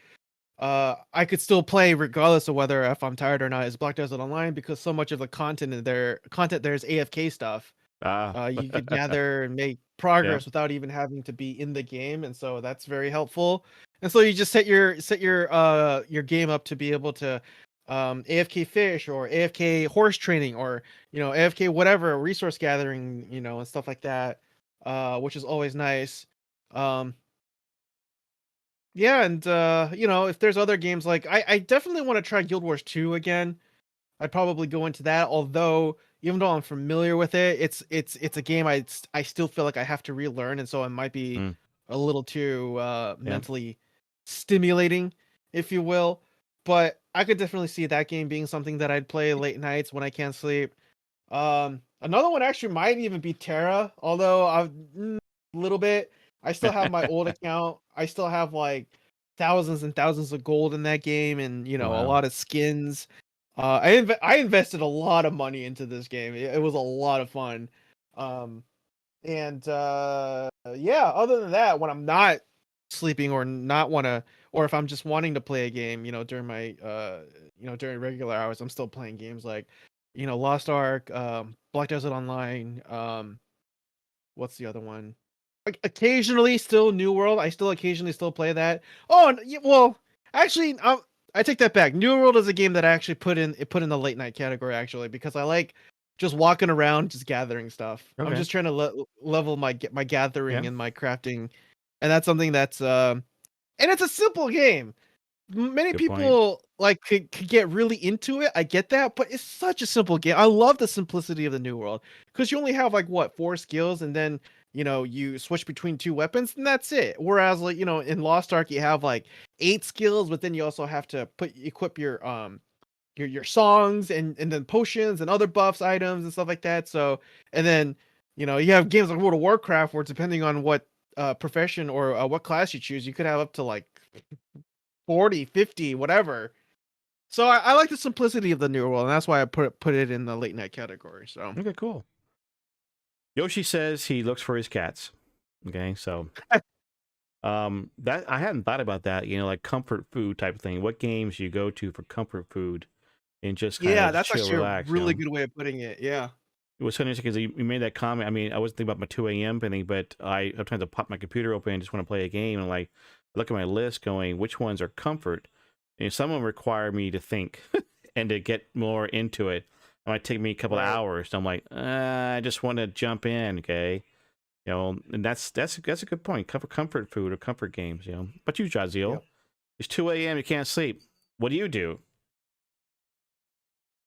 I could still play regardless of whether if I'm tired or not is Black Desert Online because so much of the content there's AFK stuff. Ah. You could gather and make Yeah. progress without even having to be in the game, and so that's very helpful. And so you just set your game up to be able to AFK fish or AFK horse training or AFK whatever resource gathering and stuff like that, which is always nice. Um, yeah, and if there's other games like I definitely want to try Guild Wars 2 again. I'd probably go into that. Although, even though I'm familiar with it, it's a game I still feel like I have to relearn, and so it might be Mm. a little too Yeah. mentally stimulating, if you will. But I could definitely see that game being something that I'd play late nights when I can't sleep. Another one actually might even be Terra, although a little bit. I still have my old account. I still have like thousands and thousands of gold in that game, and a Wow. lot of skins. I invested a lot of money into this game. It was a lot of fun. And yeah, other than that, when I'm not sleeping or not wanna or if I'm just wanting to play a game, during my during regular hours, I'm still playing games like, Lost Ark, Black Desert Online, what's the other one? Occasionally still New World. I still occasionally still play that. Oh, well, actually, I take that back. New World is a game that I actually put in the late night category actually because I like just walking around, just gathering stuff. I'm Okay. just trying to level my gathering Yeah. and my crafting, and that's something that's and it's a simple game. Many Good point. people like could get really into it. I get that, but it's such a simple game. I love the simplicity of the New World because you only have like what 4 skills, and then you switch between 2 weapons, and that's it. Whereas like in Lost Ark you have like 8 skills, but then you also have to equip your songs and then potions and other buffs items and stuff like that. So and then you have games like World of Warcraft where depending on what profession or what class you choose, you could have up to like 40, 50, whatever. So I like the simplicity of the New World, and that's why I put it in the late night category. So Okay, cool. Yoshi says he looks for his cats. Okay, so that I hadn't thought about that, like comfort food type of thing. What games you go to for comfort food and just kind yeah, of that's chill, actually a relax, really good way of putting it. Yeah. It was so interesting because you made that comment. I mean, I wasn't thinking about my 2 a.m. thing, but I sometimes I pop my computer open and just want to play a game and like look at my list going, which ones are comfort? And some of them require me to think and to get more into it. It might take me a couple of Right. hours. So I'm like, I just want to jump in, okay? And that's a good point. Comfort food or comfort games, But you, JahzealZeal, Yep. it's 2 a.m. You can't sleep. What do you do?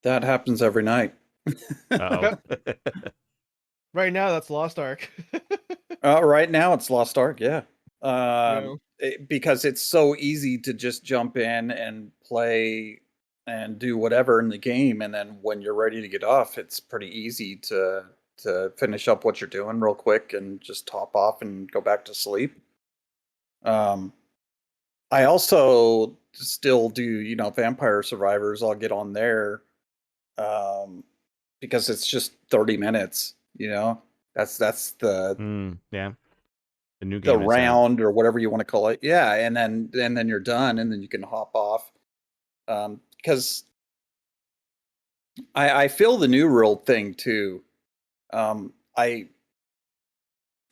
That happens every night. Uh-oh. Right now, that's Lost Ark. Right now, it's Lost Ark, yeah. Yeah. Because it's so easy to just jump in and play and do whatever in the game, and then when you're ready to get off, it's pretty easy to finish up what you're doing real quick and just top off and go back to sleep. I also still do, Vampire Survivors. I'll get on there because it's just 30 minutes. That's the Yeah. The new game the is out. round or whatever you want to call it. Yeah, and then you're done, and then you can hop off. Because I feel the New World thing too. I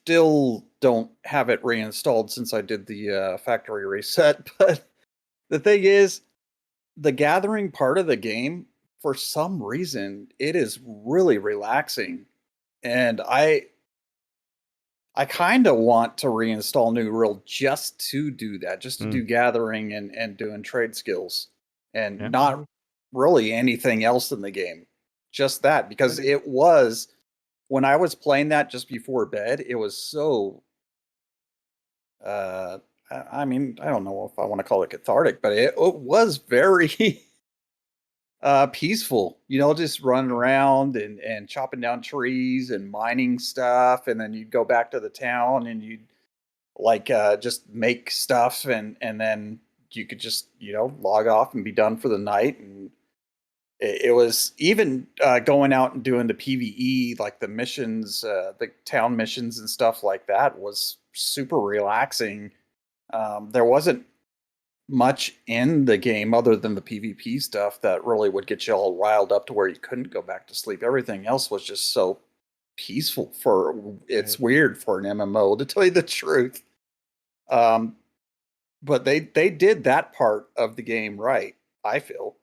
still don't have it reinstalled since I did the factory reset, but the thing is, the gathering part of the game, for some reason, it is really relaxing. And I kind of want to reinstall New World just to do that, just to do gathering and doing trade skills, and not really anything else in the game. Just that, because it was, when I was playing that just before bed, it was so, I mean, I don't know if I want to call it cathartic, but it was very peaceful, you know, just running around and chopping down trees and mining stuff, and then you'd go back to the town and you'd like just make stuff, and then you could just, you know, log off and be done for the night. And it was even going out and doing the PvE, like the missions, the town missions and stuff like that, was super relaxing. There wasn't much in the game other than the PvP stuff that really would get you all riled up to where you couldn't go back to sleep. Everything else was just so peaceful. It's weird for an MMO, to tell you the truth. But they did that part of the game right, I feel.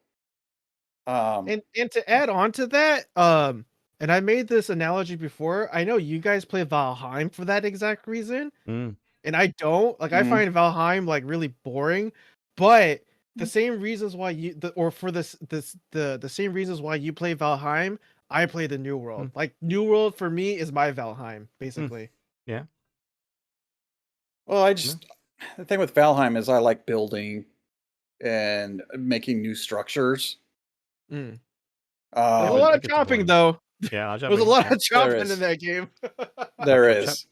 And to add on to that, and I made this analogy before. I know you guys play Valheim for that exact reason. And I don't. Like, I find Valheim like really boring, but the same reasons why the same reasons why you play Valheim, I play the New World. Like, New World for me is my Valheim, basically. Yeah. Well, the thing with Valheim is I like building and making new structures. There's a lot of chopping, though. Yeah, there's a lot of chopping in that game. There is.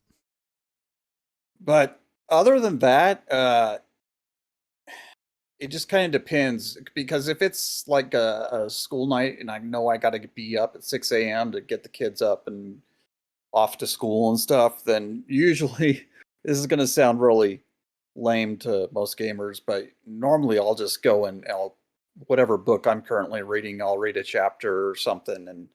But other than that, it just kind of depends, because if it's like a school night and I know I got to be up at 6 a.m. to get the kids up and off to school and stuff, then usually this is going to sound really lame to most gamers, but normally I'll just go and whatever book I'm currently reading, I'll read a chapter or something, and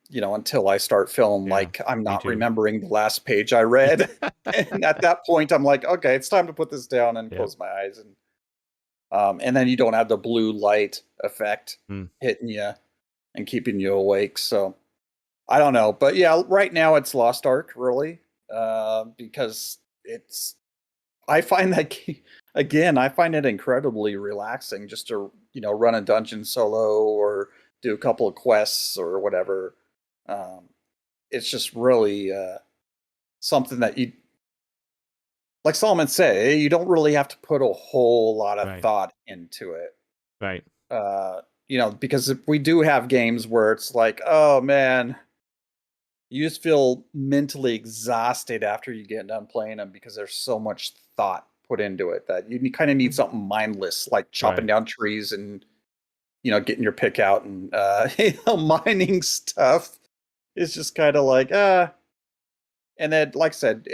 you know, until I start feeling like I'm not remembering the last page I read. And at that point, I'm like, okay, it's time to put this down and close my eyes. And then you don't have the blue light effect hitting you and keeping you awake. So I don't know. But yeah, right now it's Lost Ark, really, because I find that, again, I find it incredibly relaxing just to, you know, run a dungeon solo or do a couple of quests or whatever. It's just really something that you, like Solomon said, you don't really have to put a whole lot of thought into it. Right. You know, because if we do have games where it's like, oh man, you just feel mentally exhausted after you get done playing them because there's so much thought put into it that you kind of need something mindless, like chopping down trees and, you know, getting your pick out and you know, mining stuff. It's just kind of like, and then, like I said,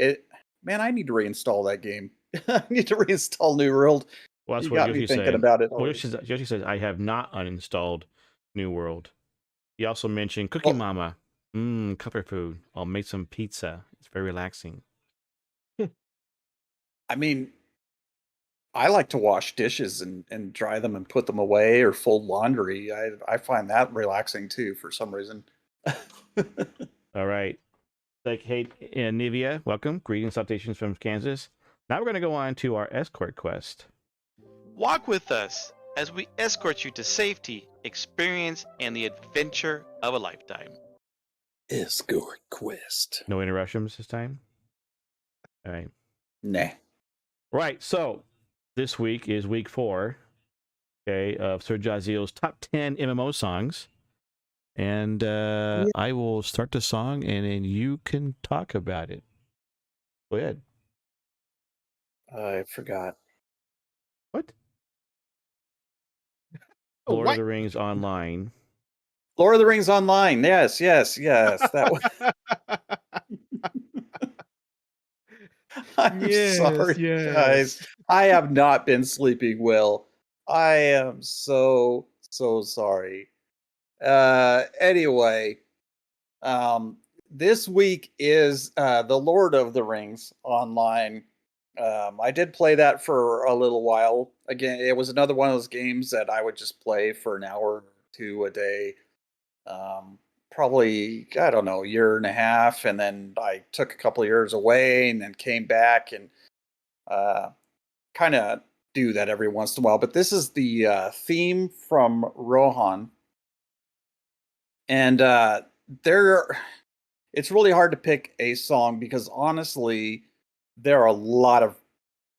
man, I need to reinstall that game. I need to reinstall New World. Well, that's you what got me thinking about it. Well, Yoshi says, I have not uninstalled New World. He also mentioned Cookie Mama. Comfort food. I'll make some pizza. It's very relaxing. I mean, I like to wash dishes and dry them and put them away, or fold laundry. I find that relaxing too, for some reason. All right. Like, hey, Nivea, welcome. Greetings, salutations from Kansas. Now we're going to go on to our Escort Quest. Walk with us as we escort you to safety, experience, and the adventure of a lifetime. Escort Quest. No interruptions this time? All right. Nah. Right, so this week is week 4, okay, of SirJahzeal's top 10 MMO songs. And I will start the song, and then you can talk about it. Go ahead. I forgot. What? Lord of the Rings Online. Lord of the Rings Online. Yes. That was. I'm sorry, guys. I have not been sleeping well. I am so sorry. Anyway, this week is the Lord of the Rings online. I did play that for a little while. Again, it was another one of those games that I would just play for an hour or two a day. Probably, I don't know, a year and a half, and then I took a couple of years away and then came back and kind of do that every once in a while. But this is the theme from Rohan. And it's really hard to pick a song because honestly, there are a lot of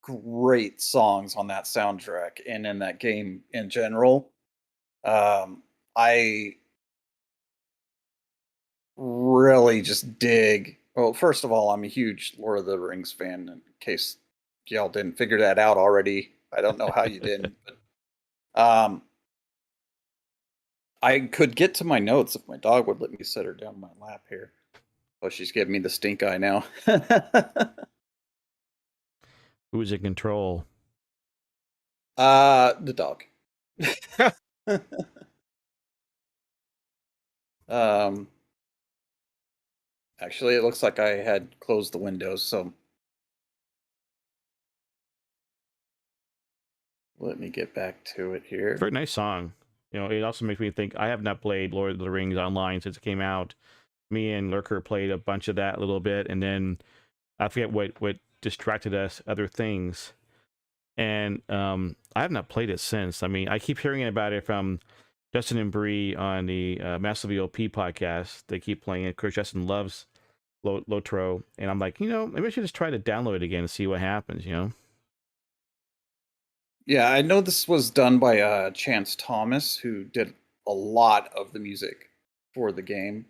great songs on that soundtrack and in that game in general. I really just dig. Well, first of all, I'm a huge Lord of the Rings fan. In case y'all didn't figure that out already, I don't know how you didn't. But, I could get to my notes if my dog would let me sit her down my lap here. Oh, she's giving me the stink eye now. Who's in control? The dog. Actually, it looks like I had closed the windows, so let me get back to it here. Very nice song. You know, it also makes me think I have not played Lord of the Rings online since it came out. Me and Lurker played a bunch of that a little bit, and then I forget what distracted us, other things. And I have not played it since. I mean, I keep hearing about it from Justin and Bree on the Massive OP podcast. They keep playing it. Of course, Justin loves Lotro, and I'm like, maybe I should just try to download it again and see what happens, Yeah, I know this was done by Chance Thomas, who did a lot of the music for the game,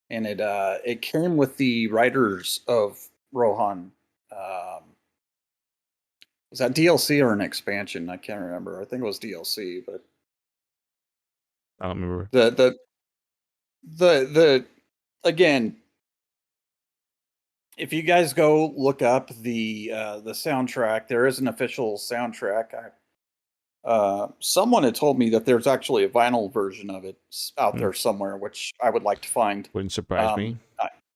and it came with the writers of Rohan. Was that DLC or an expansion? I can't remember. I think it was DLC, but I don't remember. The again, if you guys go look up the soundtrack, there is an official soundtrack. Someone had told me that there's actually a vinyl version of it out there somewhere, which I would like to find. Wouldn't surprise me.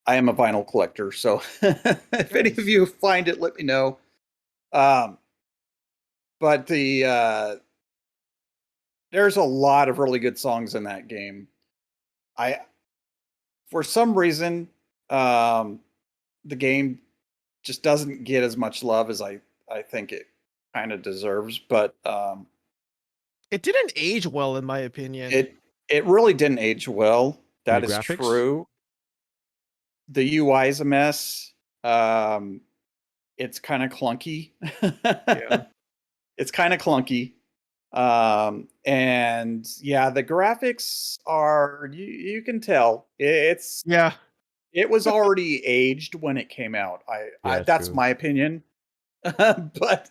I am a vinyl collector, so if any of you find it, let me know. But there's a lot of really good songs in that game. For some reason, the game just doesn't get as much love as I think it kind of deserves, but it didn't age well, in my opinion. It really didn't age well. That is graphics? true. The UI is a mess. It's kind of clunky. Yeah. It's kind of clunky. And yeah, the graphics are, you can tell it was already aged when it came out. That's true. My opinion. But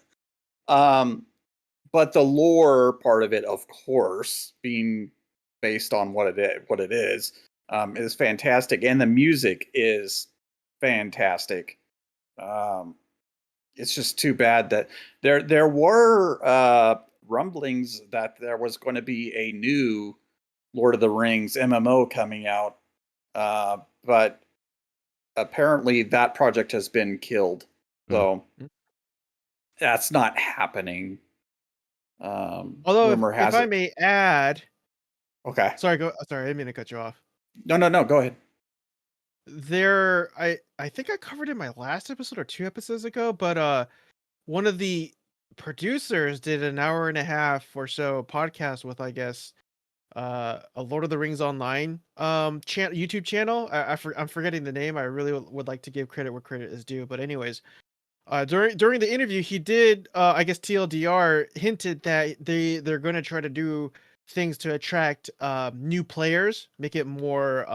the lore part of it, of course, being based on what it is fantastic, and the music is fantastic. It's just too bad that there were rumblings that there was going to be a new Lord of the Rings MMO coming out, but apparently that project has been killed. So that's not happening. Although, if I may add, okay. Sorry, I didn't mean to cut you off. No, go ahead. I think I covered it in my last episode or 2 episodes ago, but one of the producers did an hour and a half or so podcast with, I guess, a Lord of the Rings Online YouTube channel. I'm forgetting the name. I really would like to give credit where credit is due, but anyways, during the interview, he did, I guess TLDR hinted that they're going to try to do things to attract new players, make it more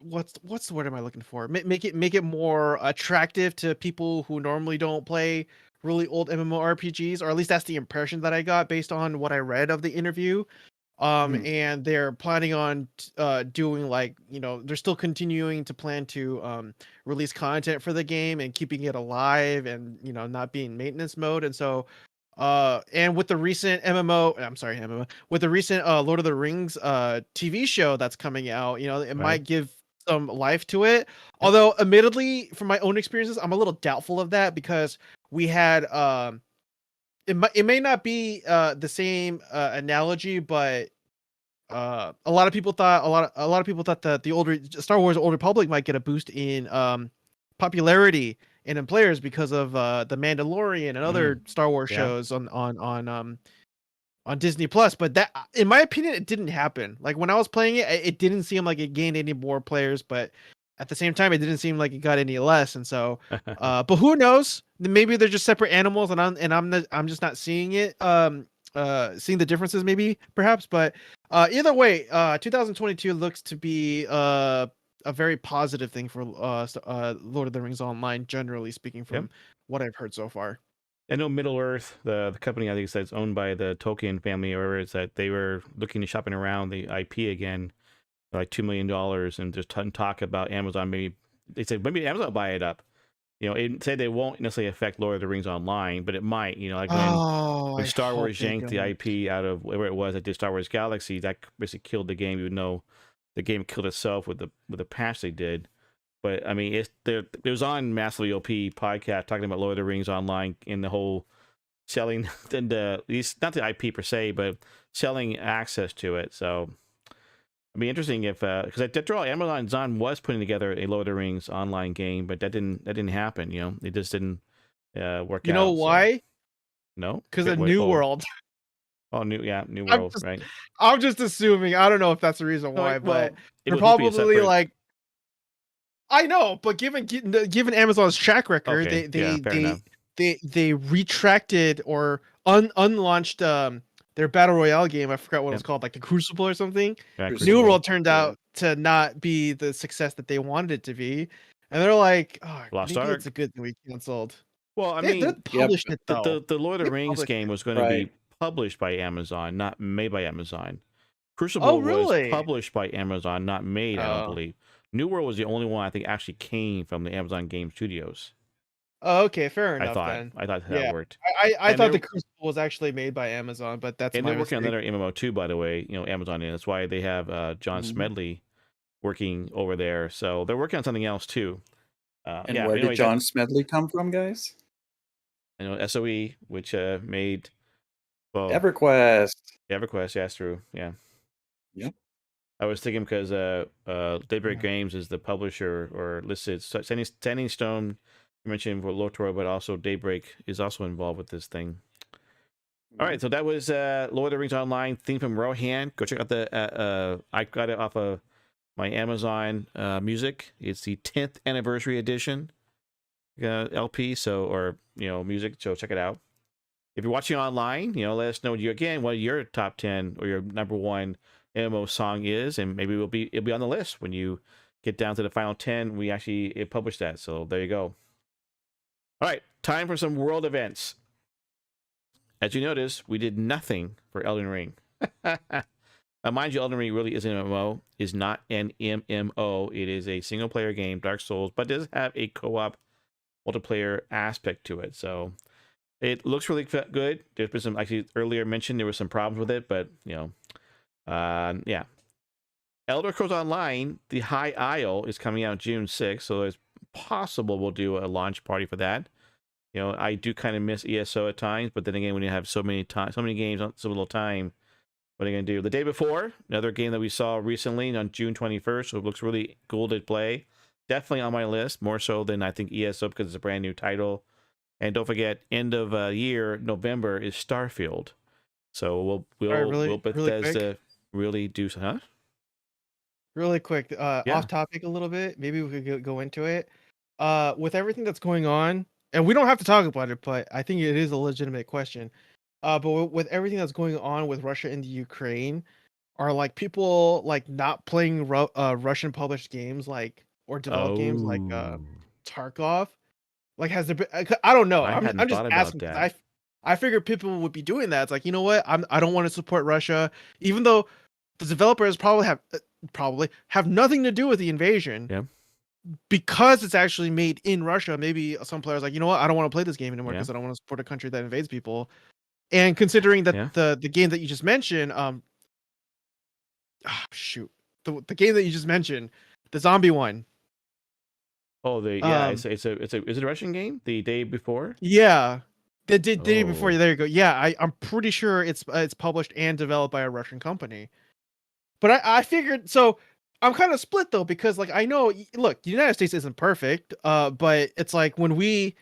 what's the word am I looking for? Make it more attractive to people who normally don't play really old MMORPGs, or at least that's the impression that I got based on what I read of the interview. And they're planning on doing, like, they're still continuing to plan to release content for the game and keeping it alive and not being maintenance mode. And so And with the recent with the recent Lord of the Rings TV show that's coming out, you know, it might give some life to it. Although, admittedly, from my own experiences, I'm a little doubtful of that because we had it may not be the same analogy, but a lot of people thought that the older Star Wars Old Republic might get a boost in popularity and in players because of the Mandalorian and other Star Wars shows on Disney Plus. But that, in my opinion, it didn't happen. Like when I was playing it, it didn't seem like it gained any more players, but at the same time, it didn't seem like it got any less. And so, but who knows? Maybe they're just separate animals, and I'm just not seeing it. Seeing the differences, maybe perhaps. But either way, 2022 looks to be a very positive thing for Lord of the Rings Online, generally speaking, from what I've heard so far. I know Middle Earth, the company I think that's owned by the Tolkien family, or is that they were looking to shopping around the IP again, for like $2 million, and just talk about Amazon. Maybe they said maybe Amazon will buy it up. You know, it said they won't necessarily affect Lord of the Rings Online, but it might. You know, like when Star Wars yanked the IP out of where it was, it did Star Wars Galaxy, that basically killed the game. Even though the game killed itself with the patch they did. But I mean, it was on Massively OP podcast talking about Lord of the Rings Online and the whole selling not the IP per se, but selling access to it. So it'd be interesting if because after all, Amazon was putting together a Lord of the Rings online game, but that didn't happen. You know, it just didn't work out. You know why? So. No, because of New World. Oh, New World, right? I'm just assuming. I don't know if that's the reason why, but they're probably like. I know, but given Amazon's track record, they retracted or unlaunched their battle royale game. I forgot what it was called, like the Crucible or something. New World turned out to not be the success that they wanted it to be, and they're like, "Oh, Lost maybe Ark. it's a good thing we canceled." Well, I mean, they published it though. The Lord of the Rings game was going to be published by Amazon, not made by Amazon. Crucible was published by Amazon, not made. I don't believe. New World was the only one I think actually came from the Amazon Game Studios. Oh, okay, fair enough. I thought that worked. I thought the Crucible was actually made by Amazon, but that's and they're working on another MMO too, by the way. You know, Amazon, and that's why they have John Smedley working over there. So they're working on something else too. And where did John Smedley come from, guys? I know SOE, which made EverQuest. EverQuest, yeah, that's true. Yeah. Yep. I was thinking because Daybreak Games is the publisher or listed. Standing Stone, you mentioned for Lotor, but also Daybreak is also involved with this thing. All right, so that was Lord of the Rings Online theme from Rohan. Go check out the. I got it off of my Amazon Music. It's the 10th anniversary edition LP, or music. So check it out. If you're watching online, let us know what your top 10 or your number one MMO song is, and maybe it'll be on the list when you get down to the final 10. We actually published that, so there you go. All right, time for some world events. As you notice, we did nothing for Elden Ring. Mind you, Elden Ring really is an MMO, is not an MMO. It is a single player game, Dark Souls, but does have a co-op multiplayer aspect to it. So it looks really good. There's been some, actually earlier mentioned there were some problems with it, but yeah. Elder Scrolls Online, the High Isle, is coming out June 6th, so it's possible we'll do a launch party for that. I do kind of miss ESO at times, but then again, when you have so many games on so little time, what are you going to do? The day before, another game that we saw recently on June 21st, so it looks really cool to play. Definitely on my list, more so than I think ESO because it's a brand new title. And don't forget, end of year, November, is Starfield. So we'll Bethesda really do, huh? Really quick, off topic a little bit. Maybe we could go into it. With everything that's going on, and we don't have to talk about it, but I think it is a legitimate question. But with everything that's going on with Russia and the Ukraine, are like people like not playing Russian published games or developed games like Tarkov? Like, has there been? I don't know. I'm just asking. I figured people would be doing that. It's like, you know what? I don't want to support Russia, even though the developers probably have nothing to do with the invasion. Yeah. Because it's actually made in Russia, maybe some players like, you know what? I don't want to play this game anymore because I don't want to support a country that invades people. And considering that Yeah. the game that you just mentioned, shoot, the game that you just mentioned, the zombie one. Oh, it's a Russian game. The day before. Yeah, the day before. Oh. There you go. Yeah, I'm pretty sure it's published and developed by a Russian company. But I figured so. I'm kind of split though, because like I know, look, the United States isn't perfect, but it's like when we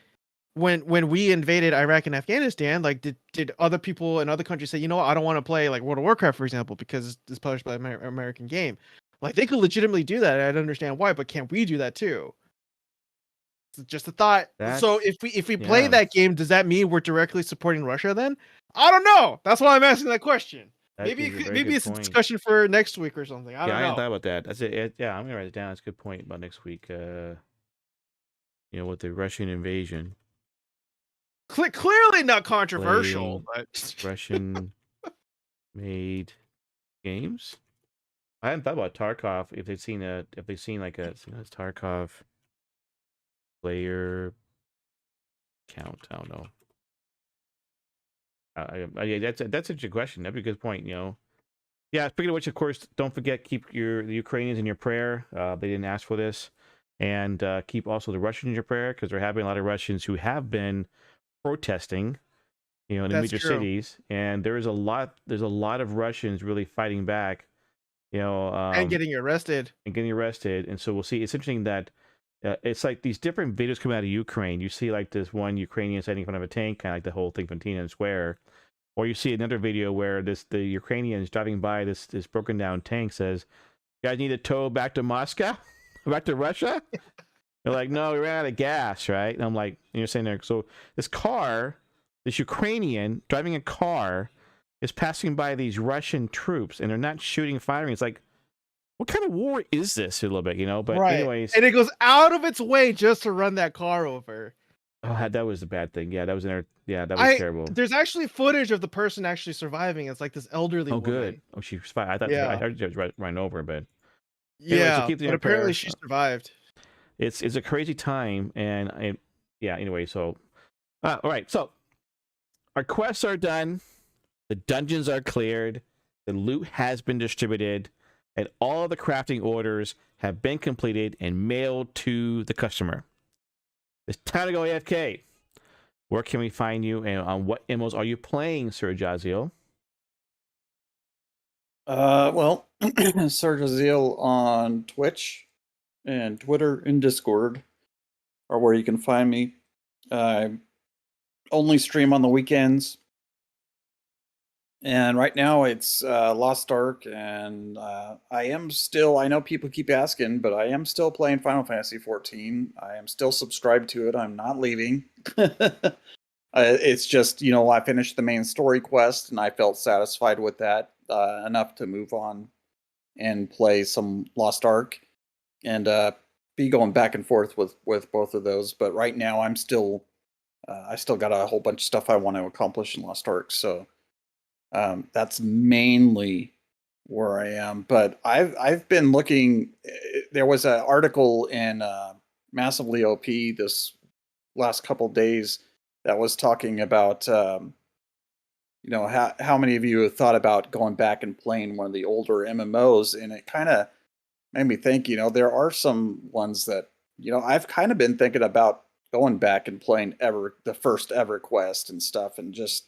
invaded Iraq and Afghanistan, like did other people in other countries say, you know what, I don't want to play like World of Warcraft, for example, because it's published by an American game. Like they could legitimately do that. I don't understand why, but can't we do that too? It's just a thought. So if we play that game, does that mean we're directly supporting Russia then? I don't know. That's why I'm asking that question. Maybe it's a discussion for next week or something. I don't know. I hadn't thought about that. That's it. Yeah, I'm gonna write it down. That's a good point about next week. With the Russian invasion. Clearly not controversial, but Russian made games. I hadn't thought about Tarkov. If they've seen like a Tarkov player count, I don't know. That's a good question. That'd be a good point. Yeah. Speaking of which, of course, don't forget, keep the Ukrainians in your prayer. They didn't ask for this, and keep also the Russians in your prayer, because there have been a lot of Russians who have been protesting, in the major cities, and there's a lot of Russians really fighting back, and getting arrested. And so we'll see. It's interesting that it's like these different videos coming out of Ukraine. You see like this one Ukrainian standing in front of a tank, kind of like the whole thing from Tiananmen Square, or you see another video where the Ukrainians driving by this broken down tank says, "You guys need a tow back to Moscow, back to Russia." They're like, "No, we ran out of gas," right? And I'm like, and you're saying there, so this Ukrainian driving a car is passing by these Russian troops, and they're not firing. It's like, what kind of war is this? A little bit, But right. Anyways, and it goes out of its way just to run that car over. Oh, that was the bad thing. Yeah, that was that was terrible. There's actually footage of the person actually surviving. It's like this elderly woman. Good. Oh, she was fine. I heard she was running over, but yeah, so but apparently she survived. It's a crazy time, and anyway, so all right, so our quests are done, the dungeons are cleared, the loot has been distributed, and all the crafting orders have been completed and mailed to the customer. It's time to go AFK. Where can we find you, and on what MMOs are you playing, SirJahzeal? Well, SirJahzeal on Twitch and Twitter and Discord are where you can find me. I only stream on the weekends. And right now it's Lost Ark, and I am still, I know people keep asking, but I am still playing Final Fantasy XIV. I am still subscribed to it. I'm not leaving. It's just, I finished the main story quest, and I felt satisfied with that enough to move on and play some Lost Ark, and be going back and forth with both of those. But right now I'm still, I still got a whole bunch of stuff I want to accomplish in Lost Ark, so that's mainly where I am. But I've been looking. There was an article in Massively OP this last couple days that was talking about how many of you have thought about going back and playing one of the older MMOs, and it kind of made me think. There are some ones that I've kind of been thinking about going back and playing the first EverQuest and stuff, and just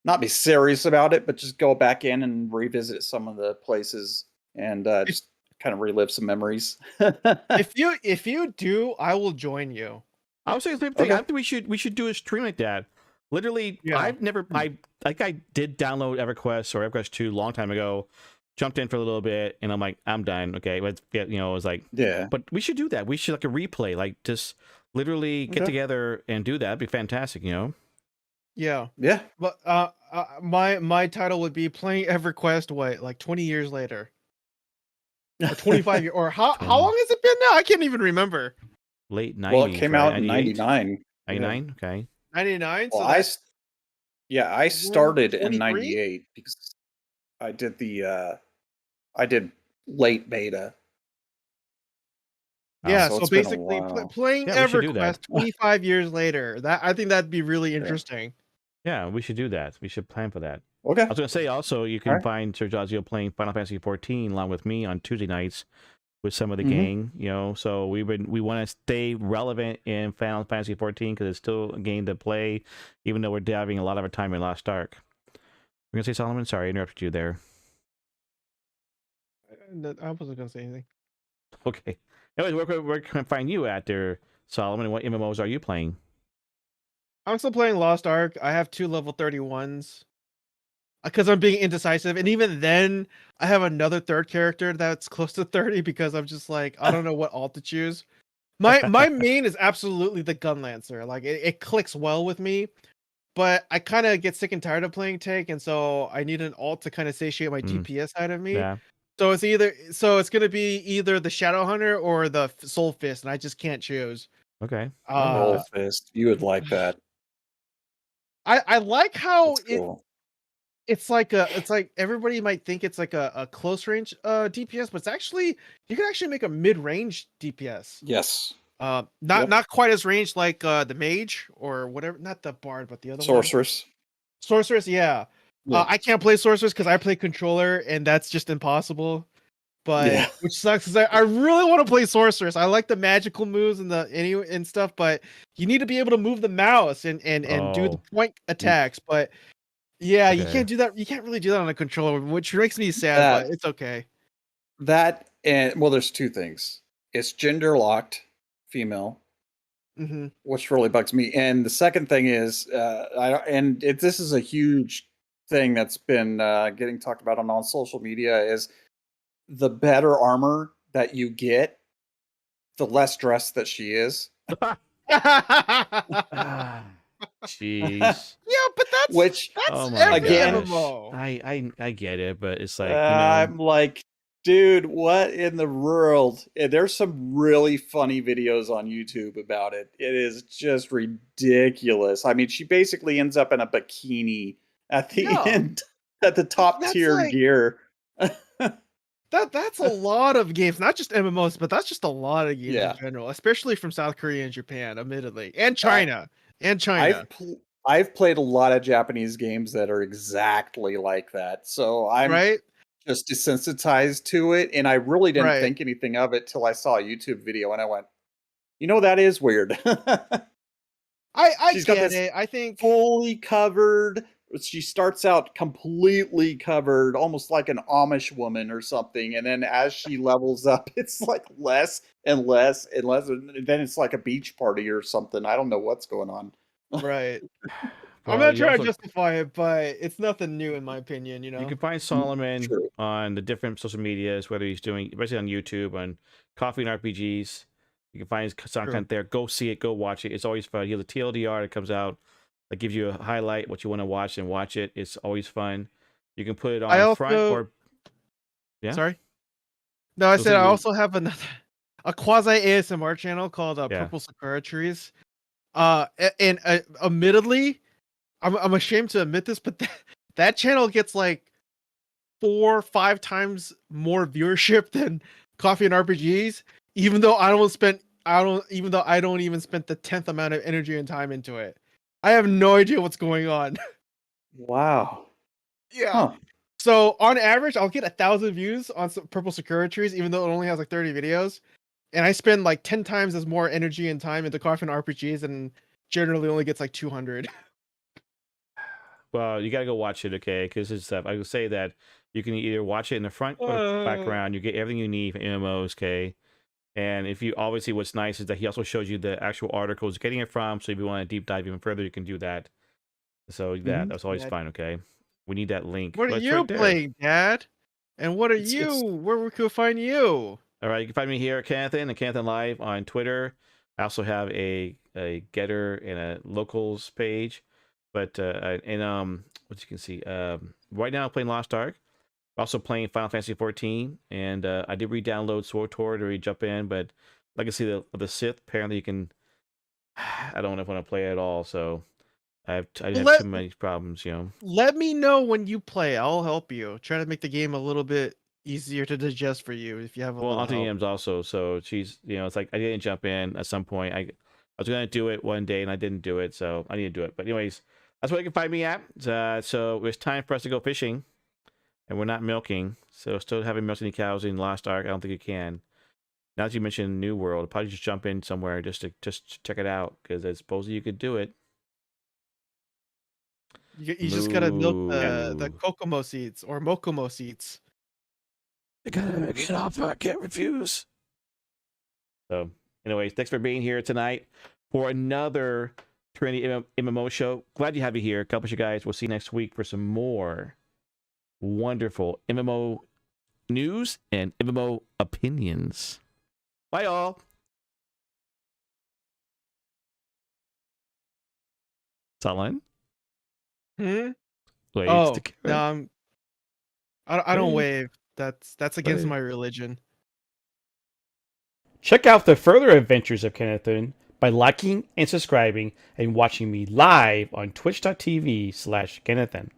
not be serious about it, but just go back in and revisit some of the places and just kind of relive some memories. If you do, I will join you. I was saying the same thing. Okay. I think we should do a stream like that. Literally, yeah. I did download EverQuest or EverQuest 2 a long time ago, jumped in for a little bit, and I'm like, I'm done. Okay, let's get, it was like, yeah. But we should do that. We should like a replay, like just literally get together and do that. It'd be fantastic, Yeah. Yeah. But my title would be playing EverQuest, like 20 years later. Or 25 years, or how long has it been now? I can't even remember. Late 90s. Well, it came out in 99. 99? Okay. 99? Well, I started in 98 because I did I did late beta. Yeah, so basically playing EverQuest 25 years later. I think that'd be really interesting. Yeah, we should do that. We should plan for that. Okay. I was going to say also, you can Alright. find SirJahzeal playing Final Fantasy 14 along with me on Tuesday nights with some of the Mhm. gang, you know. So we want to stay relevant in Final Fantasy 14 because it's still a game to play, even though we're diving a lot of our time in Lost Ark. We're going to say, Solomon, sorry, I interrupted you there. I wasn't gonna say anything. Okay. Anyways, where can I find you at there, Solomon? And what MMOs are you playing? I'm still playing Lost Ark. I have 2 level 31s. Because I'm being indecisive, and even then, I have another third character that's close to 30 because I'm just like, I don't know what alt to choose. My main is absolutely the Gun Lancer. Like it clicks well with me, but I kind of get sick and tired of playing tank, and so I need an alt to kind of satiate my DPS side of me. Yeah. So it's gonna be either the Shadow Hunter or the Soul Fist, and I just can't choose. Okay. Soul Fist. You would like that. I like how That's cool. it's like everybody might think it's like a close range DPS, but it's actually you can actually make a mid range DPS. Yes. Not quite as ranged like the mage or whatever, not the bard, but the other Sorceress. one. Sorceress, yeah. I can't play Sorceress because I play controller and that's just impossible. But which sucks because I really want to play Sorceress. I like the magical moves and stuff, but you need to be able to move the mouse and do the point attacks. But yeah, you can't do that. You can't really do that on a controller, which makes me sad, but it's okay. That and well, there's two things. It's gender locked, female, which really bugs me. And the second thing is, this is a huge thing that's been getting talked about on all social media is the better armor that you get, the less dressed that she is. Jeez. Yeah, but that's oh my every gosh. MMO. I get it, but it's like I'm like, dude, what in the world? There's some really funny videos on YouTube about it. It is just ridiculous. I mean, she basically ends up in a bikini at the end, at the top tier gear. That's a lot of games, not just MMOs, but that's just a lot of games in general, especially from South Korea and Japan, admittedly, and China. I've played a lot of Japanese games that are exactly like that, so I'm just desensitized to it, and I really didn't think anything of it till I saw a YouTube video, and I went, "You know, that is weird." She's get it. I think fully covered. She starts out completely covered, almost like an Amish woman or something, and then as she levels up, it's like less and less and less, and then it's like a beach party or something. I don't know what's going on. Right. I'm not trying to justify it, but it's nothing new in my opinion, you know. You can find Solomon on the different social medias, whether he's doing, especially on YouTube, on Coffee and RPGs. You can find his content there. Go see it. Go watch it. It's always fun. He has a TLDR that comes out that gives you a highlight, what you want to watch, and watch it. It's always fun. You can put it on front or... Yeah? Sorry? No, I said I also have a quasi ASMR channel called Purple Sakura Trees. And admittedly, I'm ashamed to admit this, but that channel gets like 4 or 5 times more viewership than Coffee and RPGs, even though I don't even spend the 10th amount of energy and time into it. I have no idea what's going on. Wow. Yeah. Huh. So on average, I'll get 1,000 views on Purple Sakura Trees, even though it only has like 30 videos. And I spend like 10 times as more energy and time into Coffee and RPGs, and generally only gets like 200. Well, you gotta go watch it, okay? Because it's stuff. I would say that you can either watch it in the front or background. You get everything you need for MMOs, okay? And if you obviously, what's nice is that he also shows you the actual articles getting it from. So if you want to deep dive even further, you can do that. So that's always fine, okay? We need that link. What are you playing, Dad? And what are where we could find you? All right, you can find me here at Kennethan and Kennethan Live on Twitter. I also have a Getter and a Locals page. But what you can see, right now I'm playing Lost Ark. Also playing Final Fantasy 14, and I did re-download Sword Tour to jump in, but like I see the Sith, apparently you can. I don't know if I want to play it at all, so I have too many problems, you know. Let me know when you play. I'll help you. Try to make the game a little bit easier to digest for you if you have a little Auntie M's also, so she's, you know, it's like I didn't jump in at some point. I was gonna do it one day and I didn't do it, so I need to do it. But anyways, That's where you can find me at. So it's time for us to go fishing, and we're not milking. So still haven't milked any cows in Lost Ark. I don't think you can. Now that you mentioned New World, I'll probably just jump in somewhere just to check it out because I suppose you could do it. You just gotta milk the Kokomo seeds or Mokomo seeds. You gotta get off. I can't refuse. So, anyways, thanks for being here tonight for another Trinity MMO show. Glad to have you here. God bless you guys. We'll see you next week for some more wonderful MMO news and MMO opinions. Bye, all. Solon? Wait, no, I don't wave. That's against my religion. Check out the further adventures of Kennethan by liking and subscribing and watching me live on twitch.tv/Kennethan.